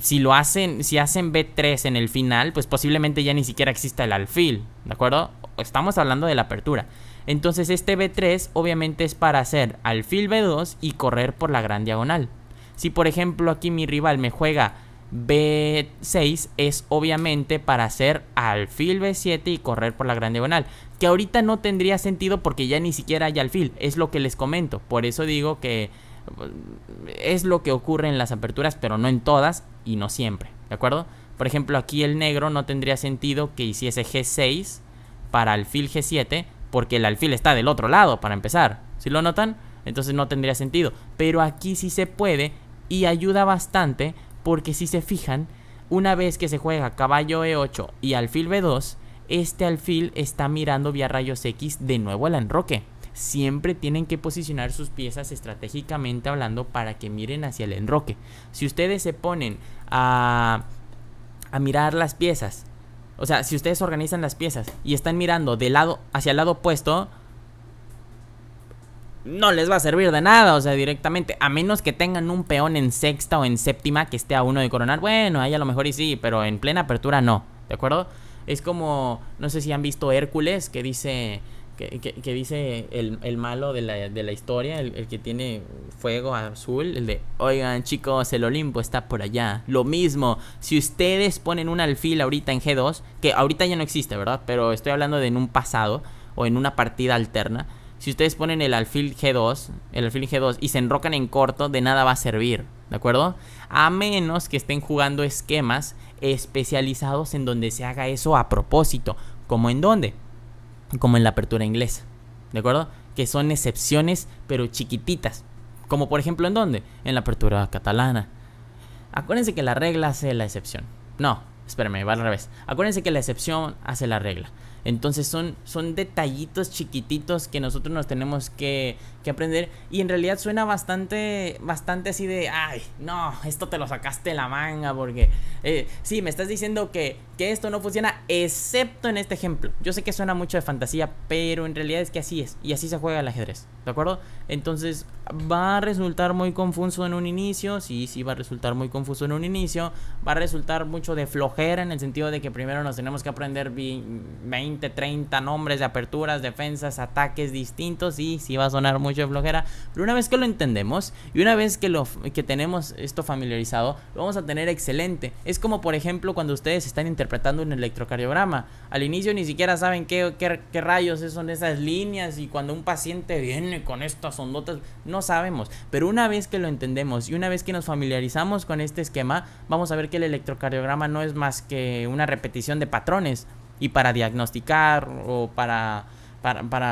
Si hacen B3 en el final, pues posiblemente ya ni siquiera exista el alfil, ¿de acuerdo? Estamos hablando de la apertura. Entonces este B3 obviamente es para hacer alfil B2 y correr por la gran diagonal. Si por ejemplo aquí mi rival me juega B6, es obviamente para hacer alfil B7 y correr por la gran diagonal, que ahorita no tendría sentido porque ya ni siquiera hay alfil, es lo que les comento. Por eso digo que es lo que ocurre en las aperturas, pero no en todas y no siempre, ¿de acuerdo? Por ejemplo, aquí el negro no tendría sentido que hiciese G6 para alfil G7, porque el alfil está del otro lado para empezar, ¿sí lo notan? Entonces no tendría sentido, pero aquí sí se puede y ayuda bastante porque si se fijan, una vez que se juega caballo E8 y alfil B2, este alfil está mirando vía rayos X de nuevo al enroque. Siempre tienen que posicionar sus piezas estratégicamente hablando para que miren hacia el enroque. Si ustedes se ponen a mirar las piezas, o sea, si ustedes organizan las piezas y están mirando de lado hacia el lado opuesto, no les va a servir de nada, o sea, directamente, a menos que tengan un peón en sexta o en séptima que esté a uno de coronar. Bueno, ahí a lo mejor y sí, pero en plena apertura no, ¿de acuerdo? Es como, no sé si han visto Hércules, que dice el malo de la historia, el que tiene fuego azul, el de, oigan chicos, el Olimpo está por allá. Lo mismo, si ustedes ponen un alfil ahorita en G2, que ahorita ya no existe, ¿verdad? Pero estoy hablando de en un pasado o en una partida alterna. Si ustedes ponen el alfil G2 y se enrocan en corto, de nada va a servir, ¿de acuerdo? A menos que estén jugando esquemas especializados en donde se haga eso a propósito. ¿Como en dónde? Como en la apertura inglesa, ¿de acuerdo? Que son excepciones, pero chiquititas. Como por ejemplo, ¿en dónde? En la apertura catalana. Acuérdense que la regla hace la excepción. No, espérenme, va al revés. Acuérdense que la excepción hace la regla. Entonces son detallitos chiquititos que nosotros nos tenemos que aprender. Y en realidad suena bastante así de, ay, no, esto te lo sacaste de la manga porque sí, me estás diciendo que esto no funciona, excepto en este ejemplo. Yo sé que suena mucho de fantasía, pero en realidad es que así es. Y así se juega el ajedrez, ¿de acuerdo? Entonces va a resultar muy confuso en un inicio. Sí, va a resultar muy confuso en un inicio. Va a resultar mucho de flojera en el sentido de que primero nos tenemos que aprender 20, 30 nombres de aperturas, defensas, ataques distintos. Y sí va a sonar mucho de flojera, pero una vez que lo entendemos y una vez que tenemos esto familiarizado, lo vamos a tener excelente. Es como por ejemplo cuando ustedes están interpretando un electrocardiograma. Al inicio ni siquiera saben qué rayos son esas líneas, y cuando un paciente viene con estas ondotas, no sabemos. Pero una vez que lo entendemos y una vez que nos familiarizamos con este esquema, vamos a ver que el electrocardiograma no es más que una repetición de patrones. Y para diagnosticar o para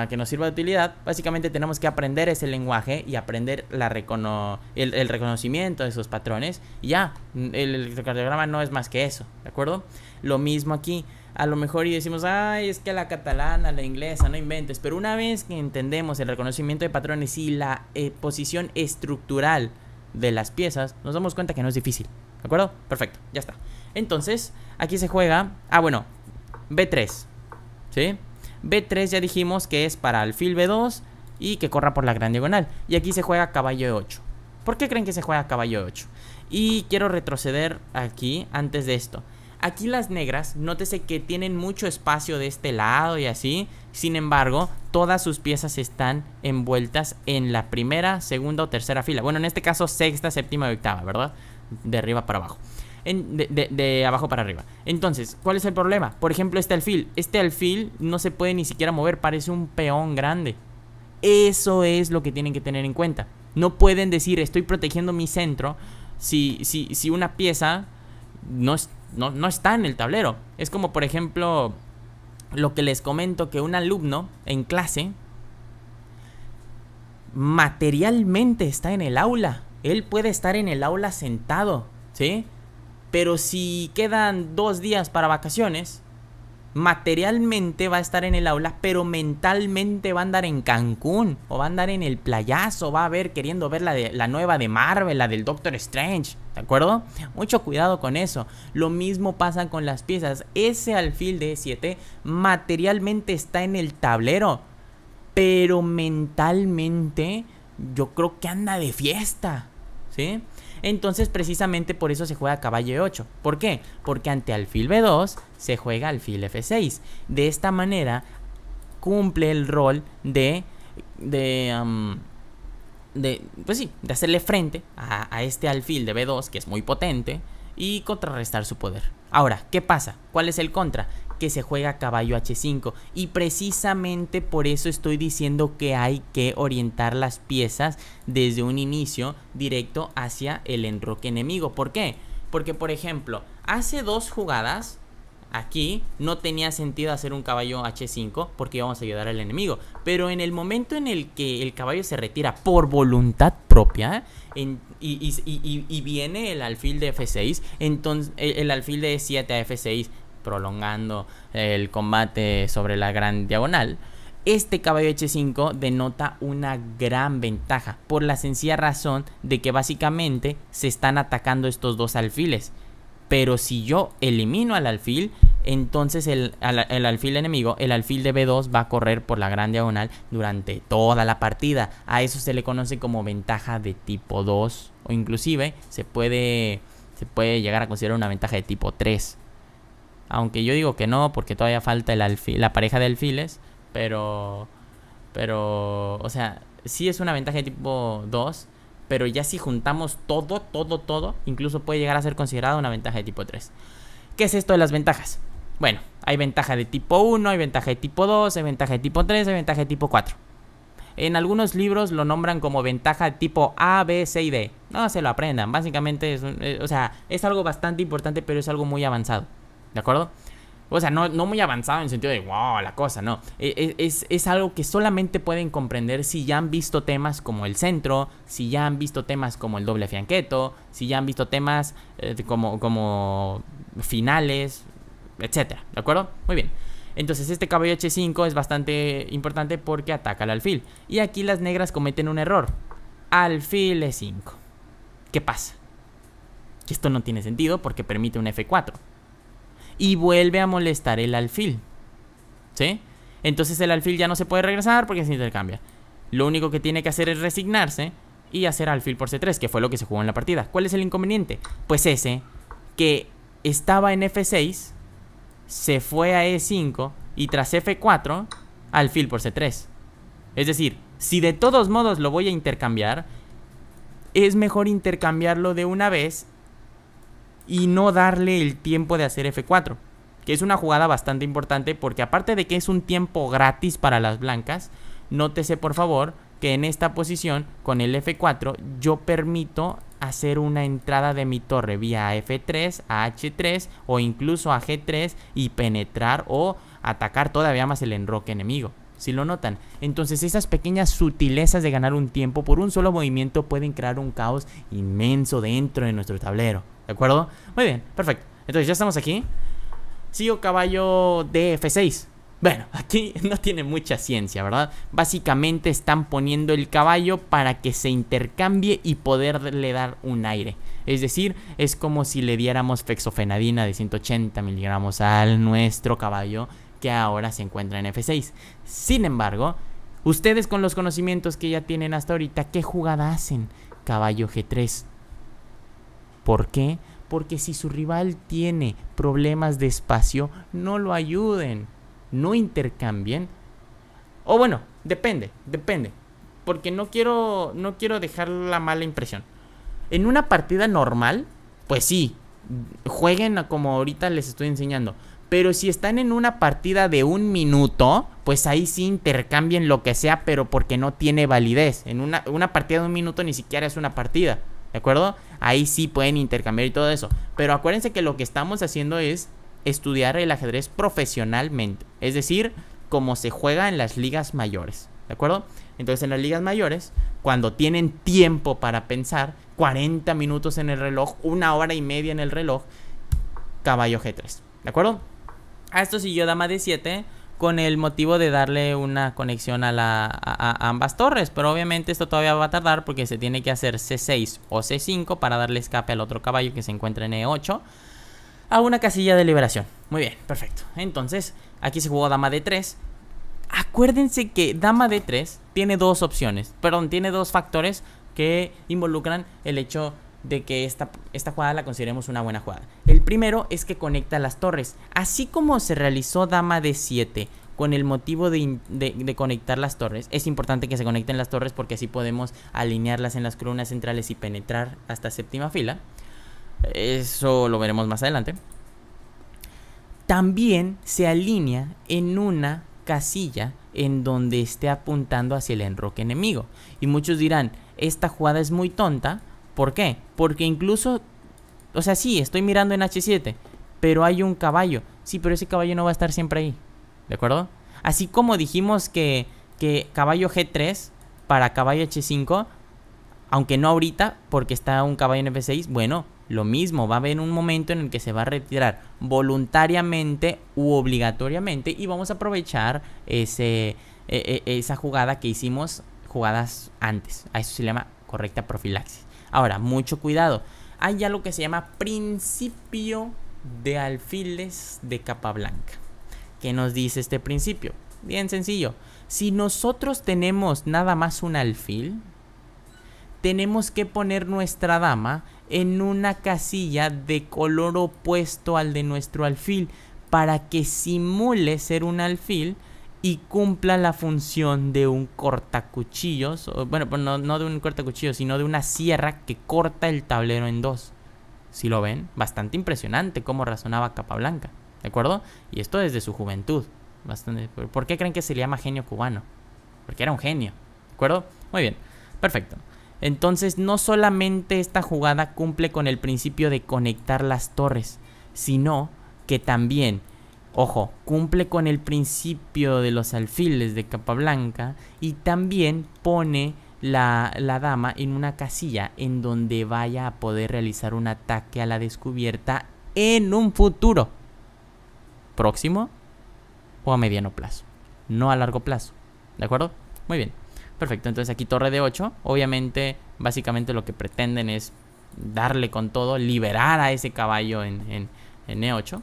que nos sirva de utilidad, básicamente tenemos que aprender ese lenguaje y aprender el reconocimiento de esos patrones. Y ya, el electrocardiograma no es más que eso, ¿de acuerdo? Lo mismo aquí. a lo mejor y decimos, ay, es que la catalana, la inglesa, no inventes. Pero una vez que entendemos el reconocimiento de patrones y la posición estructural de las piezas, nos damos cuenta que no es difícil, ¿de acuerdo? Perfecto, ya está. Entonces, aquí se juega, bueno, B3, ¿sí? B3 ya dijimos que es para alfil B2 y que corra por la gran diagonal. Y aquí se juega caballo E8. ¿Por qué creen que se juega caballo E8? Y quiero retroceder aquí antes de esto. Aquí las negras, nótese que tienen mucho espacio de este lado y así. Sin embargo, todas sus piezas están envueltas en la primera, segunda o tercera fila. Bueno, en este caso sexta, séptima y octava, ¿verdad? De arriba para abajo. De abajo para arriba. Entonces, ¿cuál es el problema? Por ejemplo, este alfil. Este alfil no se puede ni siquiera mover, parece un peón grande. Eso es lo que tienen que tener en cuenta. No pueden decir, estoy protegiendo mi centro si una pieza no está en el tablero. Es como, por ejemplo, lo que les comento, que un alumno en clase materialmente está en el aula. Él puede estar en el aula sentado, ¿sí? Pero si quedan 2 días para vacaciones, materialmente va a estar en el aula, pero mentalmente va a andar en Cancún, o va a andar en el playazo, va a ver, queriendo ver la nueva de Marvel, la del Doctor Strange, ¿de acuerdo? Mucho cuidado con eso. Lo mismo pasa con las piezas. Ese alfil de E7 materialmente está en el tablero, pero mentalmente yo creo que anda de fiesta, ¿sí? Entonces precisamente por eso se juega caballo E8. ¿Por qué? Porque ante alfil B2 se juega alfil F6. De esta manera cumple el rol de hacerle frente a este alfil de B2, que es muy potente, y contrarrestar su poder. Ahora, ¿qué pasa? ¿Cuál es el contra? Que se juega caballo H5, y precisamente por eso estoy diciendo que hay que orientar las piezas desde un inicio directo hacia el enroque enemigo. ¿Por qué? Porque, por ejemplo, hace 2 jugadas aquí no tenía sentido hacer un caballo H5 porque íbamos a ayudar al enemigo, pero en el momento en el que el caballo se retira por voluntad propia y viene el alfil de F6, entonces el alfil de E7 a F6, prolongando el combate sobre la gran diagonal, este caballo H5 denota una gran ventaja, por la sencilla razón de que básicamente se están atacando estos 2 alfiles. Pero si yo elimino al alfil, entonces el alfil enemigo, el alfil de B2, va a correr por la gran diagonal durante toda la partida. A eso se le conoce como ventaja de tipo 2, o inclusive se puede llegar a considerar una ventaja de tipo 3. Aunque yo digo que no, porque todavía falta la pareja de alfiles. Pero, o sea, sí es una ventaja de tipo 2. Pero ya si juntamos todo, incluso puede llegar a ser considerada una ventaja de tipo 3. ¿Qué es esto de las ventajas? Bueno, hay ventaja de tipo 1, hay ventaja de tipo 2, hay ventaja de tipo 3, hay ventaja de tipo 4. En algunos libros lo nombran como ventaja de tipo A, B, C y D. No se lo aprendan, básicamente es algo bastante importante, pero es algo muy avanzado. ¿De acuerdo? O sea, no muy avanzado en el sentido de wow, la cosa, no. Es algo que solamente pueden comprender si ya han visto temas como el centro, si ya han visto temas como el doble fianqueto, si ya han visto temas como finales, etcétera. ¿De acuerdo? Muy bien. Entonces este caballo H5 es bastante importante porque ataca al alfil. Y aquí las negras cometen un error. Alfil E5. ¿Qué pasa? Que esto no tiene sentido porque permite un F4. Y vuelve a molestar el alfil, ¿sí? Entonces el alfil ya no se puede regresar porque se intercambia. Lo único que tiene que hacer es resignarse y hacer alfil por C3, que fue lo que se jugó en la partida. ¿Cuál es el inconveniente? Pues ese, que estaba en F6, se fue a E5 y tras F4, alfil por C3. Es decir, si de todos modos lo voy a intercambiar, es mejor intercambiarlo de una vez y no darle el tiempo de hacer F4, que es una jugada bastante importante porque aparte de que es un tiempo gratis para las blancas, nótese por favor que en esta posición con el F4 yo permito hacer una entrada de mi torre vía F3 a H3 o incluso a G3 y penetrar o atacar todavía más el enroque enemigo. Si lo notan, entonces esas pequeñas sutilezas de ganar un tiempo por un solo movimiento pueden crear un caos inmenso dentro de nuestro tablero. ¿De acuerdo? Muy bien, perfecto. Entonces ya estamos aquí. Sigo caballo de F6. Bueno, aquí no tiene mucha ciencia, ¿verdad? Básicamente están poniendo el caballo para que se intercambie y poderle dar un aire. Es decir, es como si le diéramos fexofenadina de 180 miligramos a nuestro caballo que ahora se encuentra en F6. Sin embargo, ustedes con los conocimientos que ya tienen hasta ahorita, ¿qué jugada hacen? Caballo G3. ¿Por qué? Porque si su rival tiene problemas de espacio, no lo ayuden, no intercambien. O bueno, depende. Porque no quiero dejar la mala impresión. En una partida normal, pues sí, jueguen como ahorita les estoy enseñando. Pero si están en una partida de 1 minuto, pues ahí sí intercambien lo que sea, pero porque no tiene validez. En una partida de 1 minuto ni siquiera es una partida, ¿de acuerdo? Ahí sí pueden intercambiar y todo eso. Pero acuérdense que lo que estamos haciendo es estudiar el ajedrez profesionalmente. Es decir, como se juega en las ligas mayores, ¿de acuerdo? Entonces en las ligas mayores, cuando tienen tiempo para pensar, 40 minutos en el reloj, 1 hora y media en el reloj, caballo G3, ¿de acuerdo? A esto siguió dama D7 con el motivo de darle una conexión a ambas torres. Pero obviamente esto todavía va a tardar porque se tiene que hacer C6 o C5 para darle escape al otro caballo que se encuentra en E8 a una casilla de liberación. Muy bien, perfecto. Entonces, aquí se jugó dama D3. Acuérdense que dama D3 tiene dos opciones. Perdón, tiene dos factores que involucran el hecho de que esta jugada la consideremos una buena jugada. El primero es que conecta las torres. Así como se realizó dama D7 con el motivo de conectar las torres, es importante que se conecten las torres porque así podemos alinearlas en las columnas centrales y penetrar hasta séptima fila. Eso lo veremos más adelante. También se alinea en una casilla en donde esté apuntando hacia el enroque enemigo. Y muchos dirán, esta jugada es muy tonta. ¿Por qué? Porque incluso, o sea, sí, estoy mirando en H7, pero hay un caballo. Sí, pero ese caballo no va a estar siempre ahí, ¿de acuerdo? Así como dijimos que caballo G3 para caballo H5, aunque no ahorita, porque está un caballo en F6, bueno, lo mismo, va a haber un momento en el que se va a retirar voluntariamente u obligatoriamente y vamos a aprovechar esa jugada que hicimos jugadas antes. A eso se llama correcta profilaxis. Ahora, mucho cuidado. Hay algo que se llama principio de alfiles de capa blanca. ¿Qué nos dice este principio? Bien sencillo. Si nosotros tenemos nada más un alfil, tenemos que poner nuestra dama en una casilla de color opuesto al de nuestro alfil para que simule ser un alfil y cumpla la función de un cortacuchillos. Bueno, pues no de un cortacuchillos, sino de una sierra que corta el tablero en dos. ¿Sí lo ven? Bastante impresionante cómo razonaba Capablanca, ¿de acuerdo? Y esto desde su juventud. Bastante. ¿Por qué creen que se le llama genio cubano? Porque era un genio, ¿de acuerdo? Muy bien, perfecto. Entonces no solamente esta jugada cumple con el principio de conectar las torres, sino que también, ojo, cumple con el principio de los alfiles de Capablanca y también pone la dama en una casilla en donde vaya a poder realizar un ataque a la descubierta en un futuro próximo o a mediano plazo, no a largo plazo, ¿de acuerdo? Muy bien, perfecto. Entonces aquí torre de 8, obviamente, básicamente lo que pretenden es darle con todo, liberar a ese caballo en E8.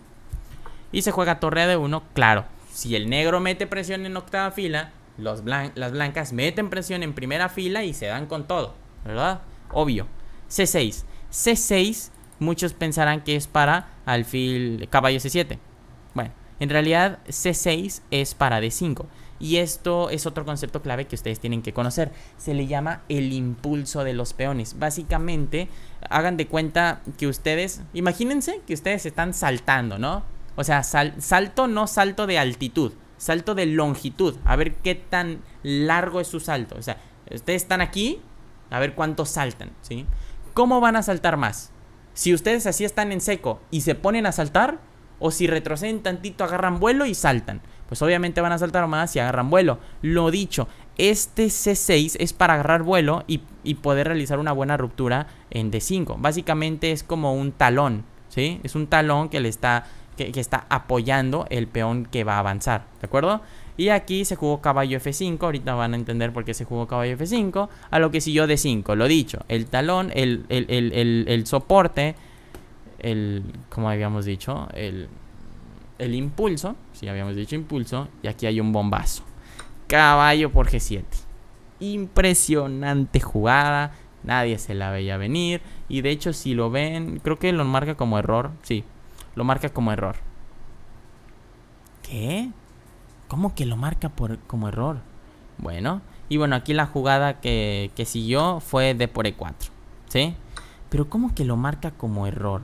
Y se juega torre de 1, claro, si el negro mete presión en octava fila, las blancas meten presión en primera fila y se dan con todo, ¿verdad? Obvio. C6. C6, muchos pensarán que es para alfil caballo C7. Bueno, en realidad C6 es para D5. Y esto es otro concepto clave que ustedes tienen que conocer. Se le llama el impulso de los peones. Básicamente, hagan de cuenta que ustedes, imagínense que ustedes están saltando, ¿no? O sea, salto, no salto de altitud, salto de longitud. A ver qué tan largo es su salto. O sea, ustedes están aquí, a ver cuánto saltan, ¿sí? ¿Cómo van a saltar más? Si ustedes así están en seco y se ponen a saltar, o si retroceden tantito, agarran vuelo y saltan. Pues obviamente van a saltar más si agarran vuelo. Lo dicho, este C6 es para agarrar vuelo y poder realizar una buena ruptura en D5. Básicamente es como un talón, ¿sí? Es un talón que le está que está apoyando el peón que va a avanzar, ¿de acuerdo? Y aquí se jugó caballo F5, ahorita van a entender por qué se jugó caballo F5, a lo que siguió D5, lo dicho, el talón, el soporte, como habíamos dicho, el impulso, sí habíamos dicho impulso, y aquí hay un bombazo, caballo por G7, impresionante jugada, nadie se la veía venir, y de hecho si lo ven, creo que lo marca como error, sí, lo marca como error. ¿Qué? ¿Cómo que lo marca como error? Bueno, y bueno, aquí la jugada que siguió fue D por E4, ¿sí? Pero ¿cómo que lo marca como error?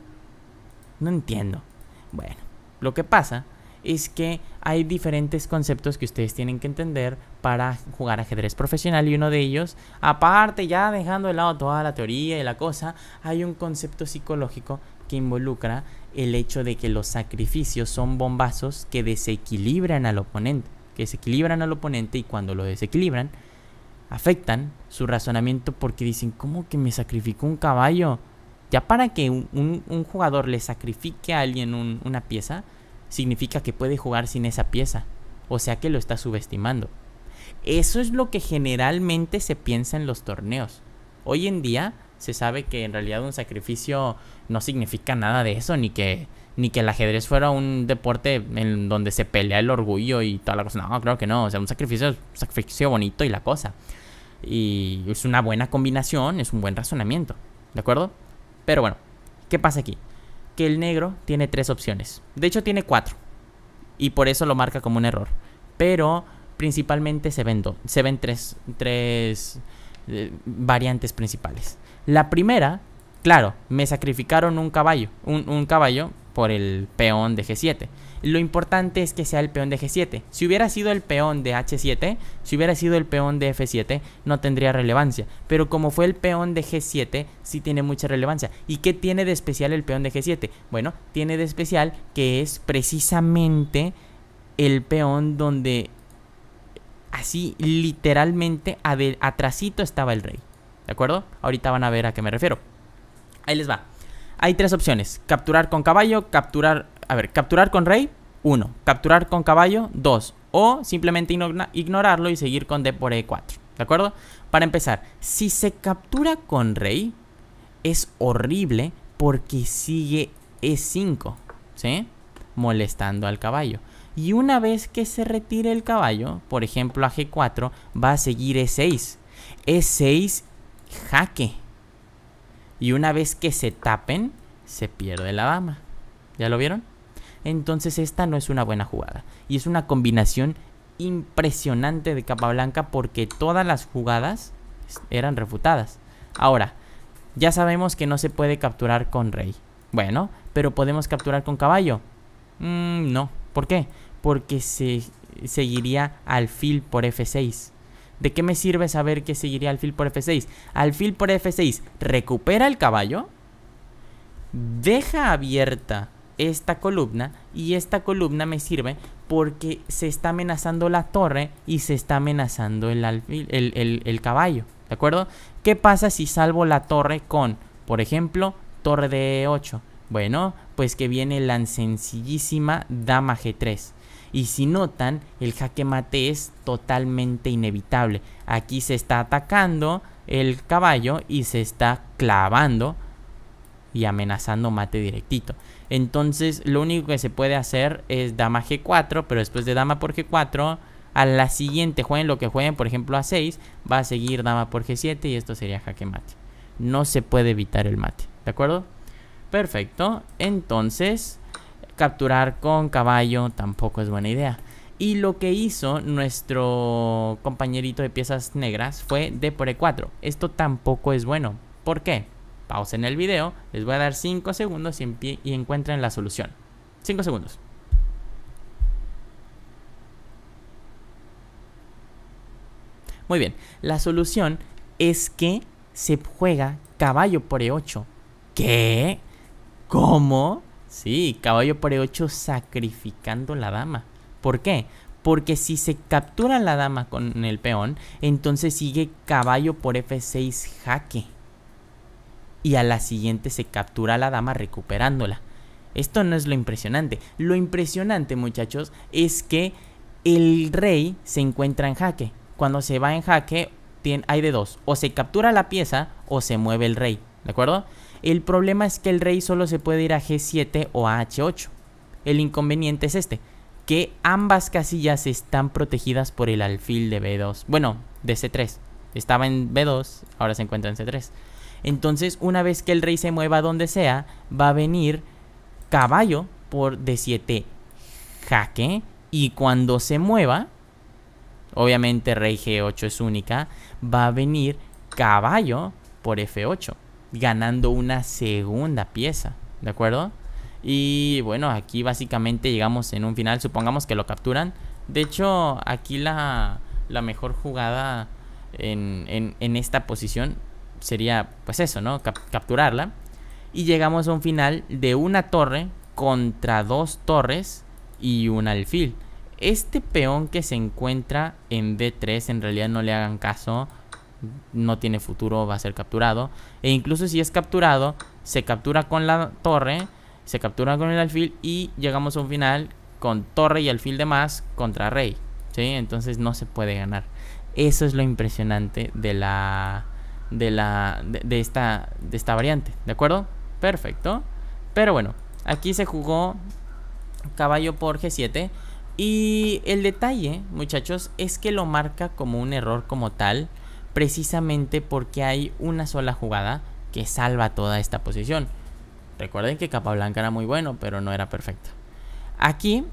No entiendo. Bueno, lo que pasa es que hay diferentes conceptos que ustedes tienen que entender para jugar ajedrez profesional, y uno de ellos, aparte ya dejando de lado toda la teoría y la cosa, hay un concepto psicológico que involucra el hecho de que los sacrificios son bombazos que desequilibran al oponente, y cuando lo desequilibran afectan su razonamiento, porque dicen, ¿cómo que me sacrificó un caballo? Ya para que un jugador le sacrifique a alguien una pieza, significa que puede jugar sin esa pieza, o sea que lo está subestimando. Eso es lo que generalmente se piensa en los torneos. Hoy en día se sabe que en realidad un sacrificio no significa nada de eso, ni que el ajedrez fuera un deporte en donde se pelea el orgullo y toda la cosa. No, claro que no. O sea, un sacrificio bonito y la cosa. Y es una buena combinación, es un buen razonamiento, ¿de acuerdo? Pero bueno, ¿qué pasa aquí? Que el negro tiene 3 opciones. De hecho tiene 4. Y por eso lo marca como un error. Pero principalmente se ven tres variantes principales. La primera, claro, me sacrificaron un caballo por el peón de G7. Lo importante es que sea el peón de G7. Si hubiera sido el peón de H7, si hubiera sido el peón de F7, no tendría relevancia. Pero como fue el peón de G7, sí tiene mucha relevancia. ¿Y qué tiene de especial el peón de G7? Bueno, tiene de especial que es precisamente el peón donde así literalmente atrasito estaba el rey. ¿De acuerdo? Ahorita van a ver a qué me refiero. Ahí les va. Hay 3 opciones. Capturar con caballo, capturar con rey, 1. Capturar con caballo, 2. O simplemente ignorarlo y seguir con D por E4. ¿De acuerdo? Para empezar, si se captura con rey, es horrible porque sigue E5, ¿sí? Molestando al caballo. Y una vez que se retire el caballo, por ejemplo a G4, va a seguir E6. E6, jaque. Y una vez que se tapen, se pierde la dama. ¿Ya lo vieron? Entonces esta no es una buena jugada. Y es una combinación impresionante de Capablanca porque todas las jugadas eran refutadas. Ahora, ya sabemos que no se puede capturar con rey. Bueno, pero ¿podemos capturar con caballo? No. ¿Por qué? Porque se seguiría alfil por F6. ¿De qué me sirve saber que seguiría alfil por F6? Alfil por F6 recupera el caballo, deja abierta esta columna, y esta columna me sirve porque se está amenazando la torre y se está amenazando el caballo, ¿de acuerdo? ¿Qué pasa si salvo la torre con, por ejemplo, torre de E8? Bueno, pues que viene la sencillísima dama G3. Y si notan, el jaque mate es totalmente inevitable. Aquí se está atacando el caballo y se está clavando y amenazando mate directito. Entonces lo único que se puede hacer es dama G4, pero después de dama por G4, a la siguiente, jueguen lo que jueguen, por ejemplo a 6, va a seguir dama por G7 y esto sería jaque mate. No se puede evitar el mate, ¿de acuerdo? Perfecto, entonces capturar con caballo tampoco es buena idea. Y lo que hizo nuestro compañerito de piezas negras fue D por E4. Esto tampoco es bueno. ¿Por qué? Pausen el video, les voy a dar 5 segundos y encuentren la solución. 5 segundos. Muy bien, la solución es que se juega caballo por E8. ¿Qué? ¿Cómo? Sí, caballo por E8 sacrificando la dama. ¿Por qué? Porque si se captura la dama con el peón, entonces sigue caballo por F6 jaque. Y a la siguiente se captura la dama recuperándola. Esto no es lo impresionante. Lo impresionante, muchachos, es que el rey se encuentra en jaque. Cuando se va en jaque, hay de dos: o se captura la pieza o se mueve el rey, ¿de acuerdo? El problema es que el rey solo se puede ir a G7 o a H8. El inconveniente es este, que ambas casillas están protegidas por el alfil de B2. Bueno, de C3. Estaba en B2, ahora se encuentra en C3. Entonces, una vez que el rey se mueva donde sea, va a venir caballo por D7 jaque. Y cuando se mueva, obviamente rey G8 es única, va a venir caballo por F8, ganando una segunda pieza, ¿de acuerdo? Y bueno, aquí básicamente llegamos en un final. Supongamos que lo capturan. De hecho, aquí la mejor jugada en esta posición sería pues eso, ¿no? Capturarla. Y llegamos a un final de una torre contra dos torres y un alfil. Este peón que se encuentra en D3, en realidad no le hagan caso, no tiene futuro, va a ser capturado. E incluso si es capturado, se captura con la torre, se captura con el alfil y llegamos a un final con torre y alfil de más contra rey, ¿sí? Entonces no se puede ganar. Eso es lo impresionante de esta variante, ¿de acuerdo? Perfecto. Pero bueno, aquí se jugó caballo por G7. Y el detalle, muchachos, es que lo marca como un error como tal, precisamente porque hay una sola jugada que salva toda esta posición. Recuerden que Capablanca era muy bueno, pero no era perfecto. Aquí,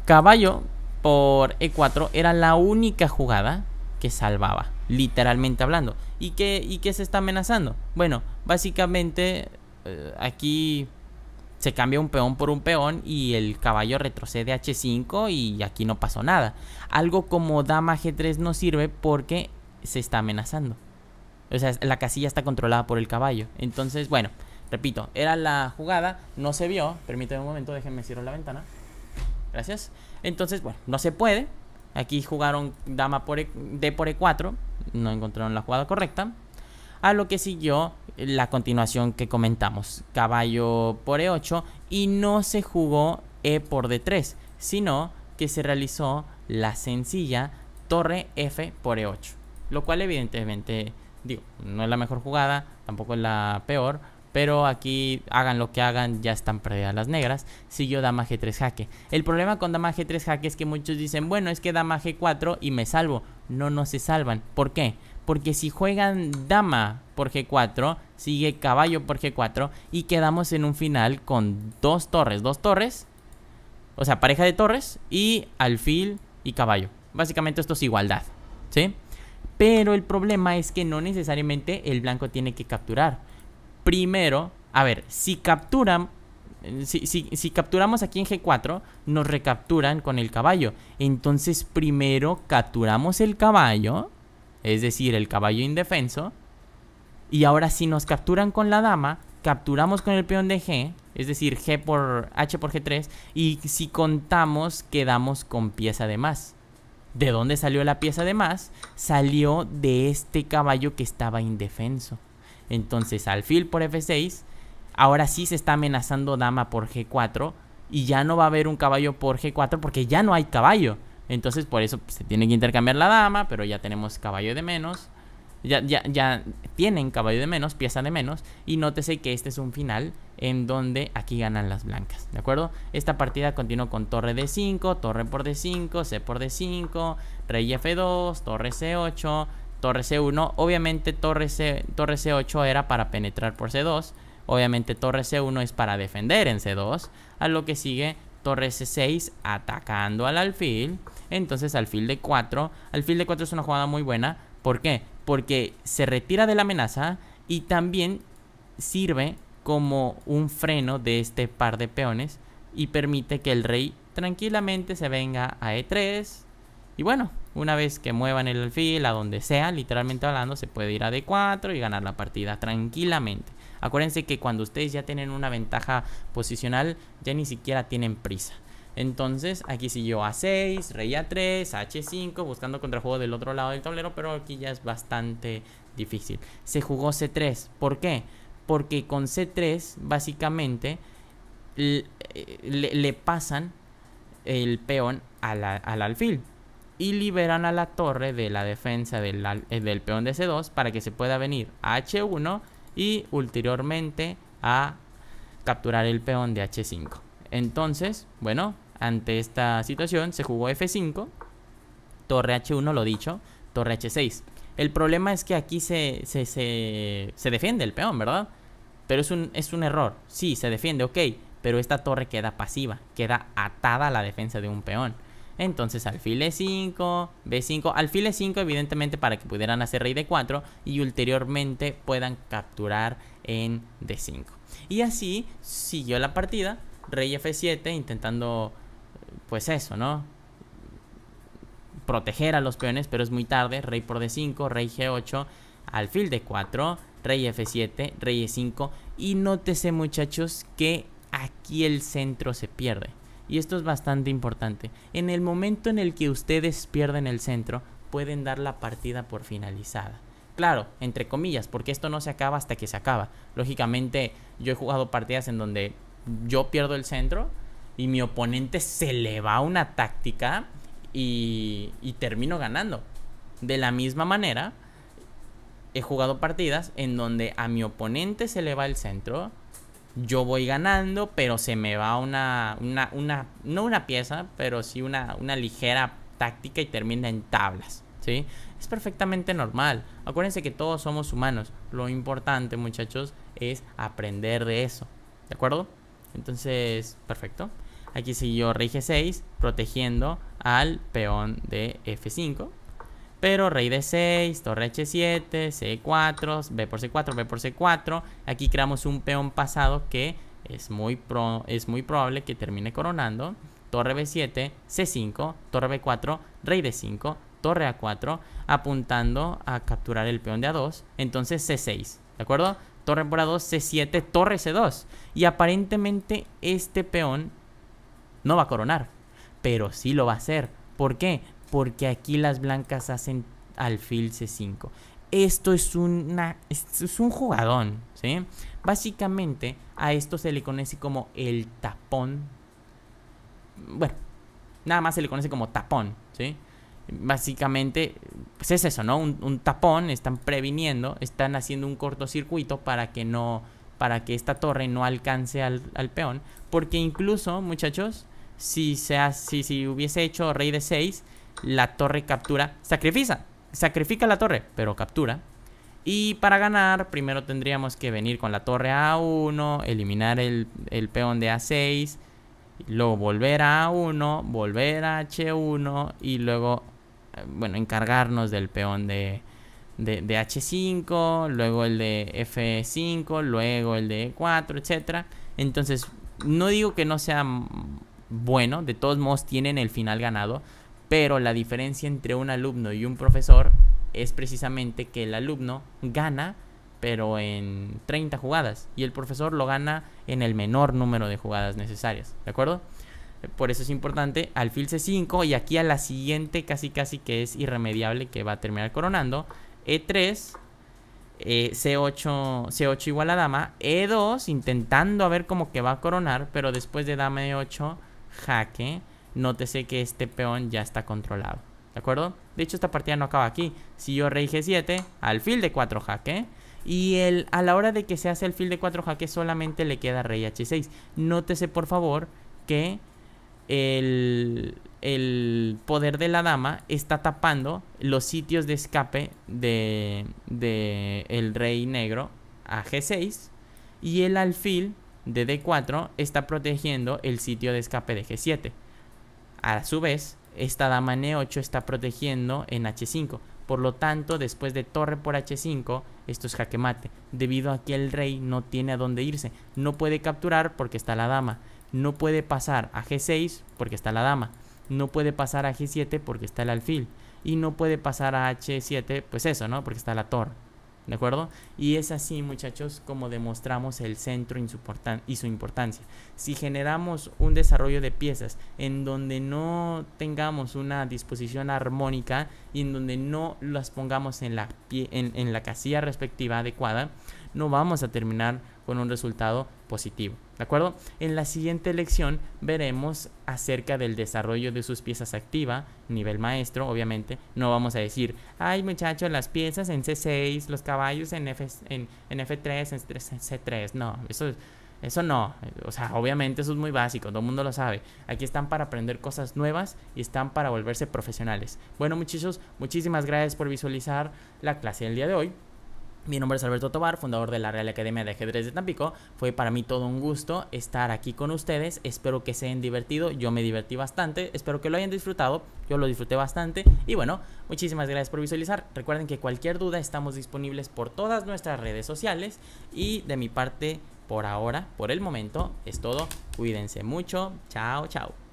caballo por E4 era la única jugada que salvaba, literalmente hablando. ¿Y qué se está amenazando? Bueno, básicamente aquí se cambia un peón por un peón y el caballo retrocede a H5 y aquí no pasó nada. Algo como dama G3 no sirve porque se está amenazando. O sea, la casilla está controlada por el caballo. Entonces, bueno, repito, era la jugada, no se vio. Permítame un momento, déjenme cierro la ventana. Gracias. Entonces, bueno, no se puede. Aquí jugaron dama por D por E4. No encontraron la jugada correcta. A lo que siguió la continuación que comentamos, caballo por E8, y no se jugó E por D3, sino que se realizó la sencilla torre F por E8, lo cual evidentemente, digo, no es la mejor jugada, tampoco es la peor, pero aquí hagan lo que hagan, ya están perdidas las negras. Siguió dama G3 jaque. El problema con dama G3 jaque es que muchos dicen, bueno, es que dama G4 y me salvo. No se salvan. ¿Por qué? Porque si juegan dama por G4, sigue caballo por G4 y quedamos en un final con dos torres, o sea, pareja de torres y alfil y caballo. Básicamente esto es igualdad, ¿sí? Pero el problema es que no necesariamente el blanco tiene que capturar. Primero, a ver, si capturamos aquí en G4, nos recapturan con el caballo. Entonces primero capturamos el caballo, es decir, el caballo indefenso. Y ahora si nos capturan con la dama, capturamos con el peón de G, es decir, H por G3. Y si contamos, quedamos con pieza de más. ¿De dónde salió la pieza de más? Salió de este caballo que estaba indefenso. Entonces alfil por F6. Ahora sí se está amenazando dama por G4. Y ya no va a haber un caballo por G4 porque ya no hay caballo. Entonces por eso se tiene que intercambiar la dama. Pero ya tenemos caballo de menos. Ya tienen caballo de menos, pieza de menos. Y nótese que este es un final en donde aquí ganan las blancas, ¿de acuerdo? Esta partida continuó con torre D5, torre por D5, C por D5, rey F2, torre C8, torre C1. Obviamente torre C8 era para penetrar por C2. Obviamente torre C1 es para defender en C2. A lo que sigue torre C6 atacando al alfil. Entonces alfil D4. Alfil D4 es una jugada muy buena. ¿Por qué? Porque se retira de la amenaza y también sirve como un freno de este par de peones y permite que el rey tranquilamente se venga a E3. Y bueno, una vez que muevan el alfil a donde sea, literalmente hablando, se puede ir a D4 y ganar la partida tranquilamente. Acuérdense que cuando ustedes ya tienen una ventaja posicional, ya ni siquiera tienen prisa. Entonces aquí siguió A6, rey A3, H5, buscando contrajuego del otro lado del tablero, pero aquí ya es bastante difícil. Se jugó C3, ¿por qué? Porque con C3 básicamente le pasan el peón al alfil y liberan a la torre de la defensa del peón de C2 para que se pueda venir a H1 y ulteriormente a capturar el peón de H5. Entonces, bueno, ante esta situación se jugó F5, torre H1, lo dicho, torre H6. El problema es que aquí se defiende el peón, ¿verdad? Pero es un error. Sí, se defiende, ok, pero esta torre queda pasiva, queda atada a la defensa de un peón. Entonces alfil E5, B5, alfil E5 evidentemente para que pudieran hacer rey D4 y ulteriormente puedan capturar en D5. Y así siguió la partida, rey F7 intentando, pues eso, ¿no? Proteger a los peones, pero es muy tarde, rey por D5, rey G8, alfil D4, rey F7, rey E5 y nótese muchachos que aquí el centro se pierde. Y esto es bastante importante. En el momento en el que ustedes pierden el centro, pueden dar la partida por finalizada. Claro, entre comillas, porque esto no se acaba hasta que se acaba. Lógicamente, yo he jugado partidas en donde yo pierdo el centro y mi oponente se le va una táctica y termino ganando. De la misma manera, he jugado partidas en donde a mi oponente se le va el centro, yo voy ganando, pero se me va no una pieza, pero sí una ligera táctica y termina en tablas, ¿sí? Es perfectamente normal. Acuérdense que todos somos humanos. Lo importante, muchachos, es aprender de eso, ¿de acuerdo? Entonces, perfecto. Aquí siguió rey G6, protegiendo al peón de F5. Pero rey D6, torre H7, C4, B por C4, B por C4. Aquí creamos un peón pasado que es muy probable que termine coronando. Torre B7, C5, torre B4, rey D5, torre A4, apuntando a capturar el peón de A2. Entonces C6, ¿de acuerdo? Torre por A2, C7, torre C2. Y aparentemente este peón no va a coronar, pero sí lo va a hacer. ¿Por qué? Porque aquí las blancas hacen alfil C5. Esto es un jugadón, ¿sí? Básicamente a esto se le conoce como el tapón. Bueno, nada más se le conoce como tapón, ¿sí? Básicamente, pues es eso, ¿no? Un tapón, están previniendo, están haciendo un cortocircuito para que esta torre no alcance al peón. Porque incluso, muchachos, si hubiese hecho rey D6, la torre captura, sacrifica la torre, pero captura. Y para ganar, primero tendríamos que venir con la torre a A1, eliminar el peón de A6, luego volver a A1, volver a H1 y luego, bueno, encargarnos del peón de H5, luego el de F5, luego el de E4, etc. Entonces, no digo que no sea bueno, de todos modos tienen el final ganado. Pero la diferencia entre un alumno y un profesor es precisamente que el alumno gana, pero en 30 jugadas. Y el profesor lo gana en el menor número de jugadas necesarias. ¿De acuerdo? Por eso es importante alfil C5. Y aquí a la siguiente casi que es irremediable que va a terminar coronando. E3, C8 igual a dama. E2 intentando a ver cómo que va a coronar. Pero después de dama E8, jaque. Nótese que este peón ya está controlado, ¿de acuerdo? De hecho, esta partida no acaba aquí. Siguió rey G7, alfil de 4 jaque. Y a la hora de que se hace alfil de 4 jaque, solamente le queda rey H6. Nótese, por favor, que el poder de la dama está tapando los sitios de escape de el rey negro a G6. Y el alfil de D4 está protegiendo el sitio de escape de G7. A su vez, esta dama en E8 está protegiendo en H5. Por lo tanto, después de torre por H5, esto es jaque mate. Debido a que el rey no tiene a dónde irse. No puede capturar porque está la dama. No puede pasar a G6 porque está la dama. No puede pasar a G7 porque está el alfil. Y no puede pasar a H7, pues eso, ¿no? Porque está la torre. ¿De acuerdo? Y es así, muchachos, como demostramos el centro y su importancia. Si generamos un desarrollo de piezas en donde no tengamos una disposición armónica y en donde no las pongamos en la casilla respectiva adecuada, no vamos a terminar con un resultado positivo, ¿de acuerdo? En la siguiente lección veremos acerca del desarrollo de sus piezas activa, nivel maestro, obviamente. No vamos a decir, ay muchachos, las piezas en C6, los caballos en F3, en C3, no, eso no, o sea, obviamente eso es muy básico, todo el mundo lo sabe. Aquí están para aprender cosas nuevas y están para volverse profesionales. Bueno, muchachos, muchísimas gracias por visualizar la clase del día de hoy. Mi nombre es Alberto Tobar, fundador de la Real Academia de Ajedrez de Tampico. Fue para mí todo un gusto estar aquí con ustedes. Espero que se hayan divertido. Yo me divertí bastante. Espero que lo hayan disfrutado. Yo lo disfruté bastante. Y bueno, muchísimas gracias por visualizar. Recuerden que cualquier duda estamos disponibles por todas nuestras redes sociales. Y de mi parte, por ahora, por el momento, es todo. Cuídense mucho. Chao, chao.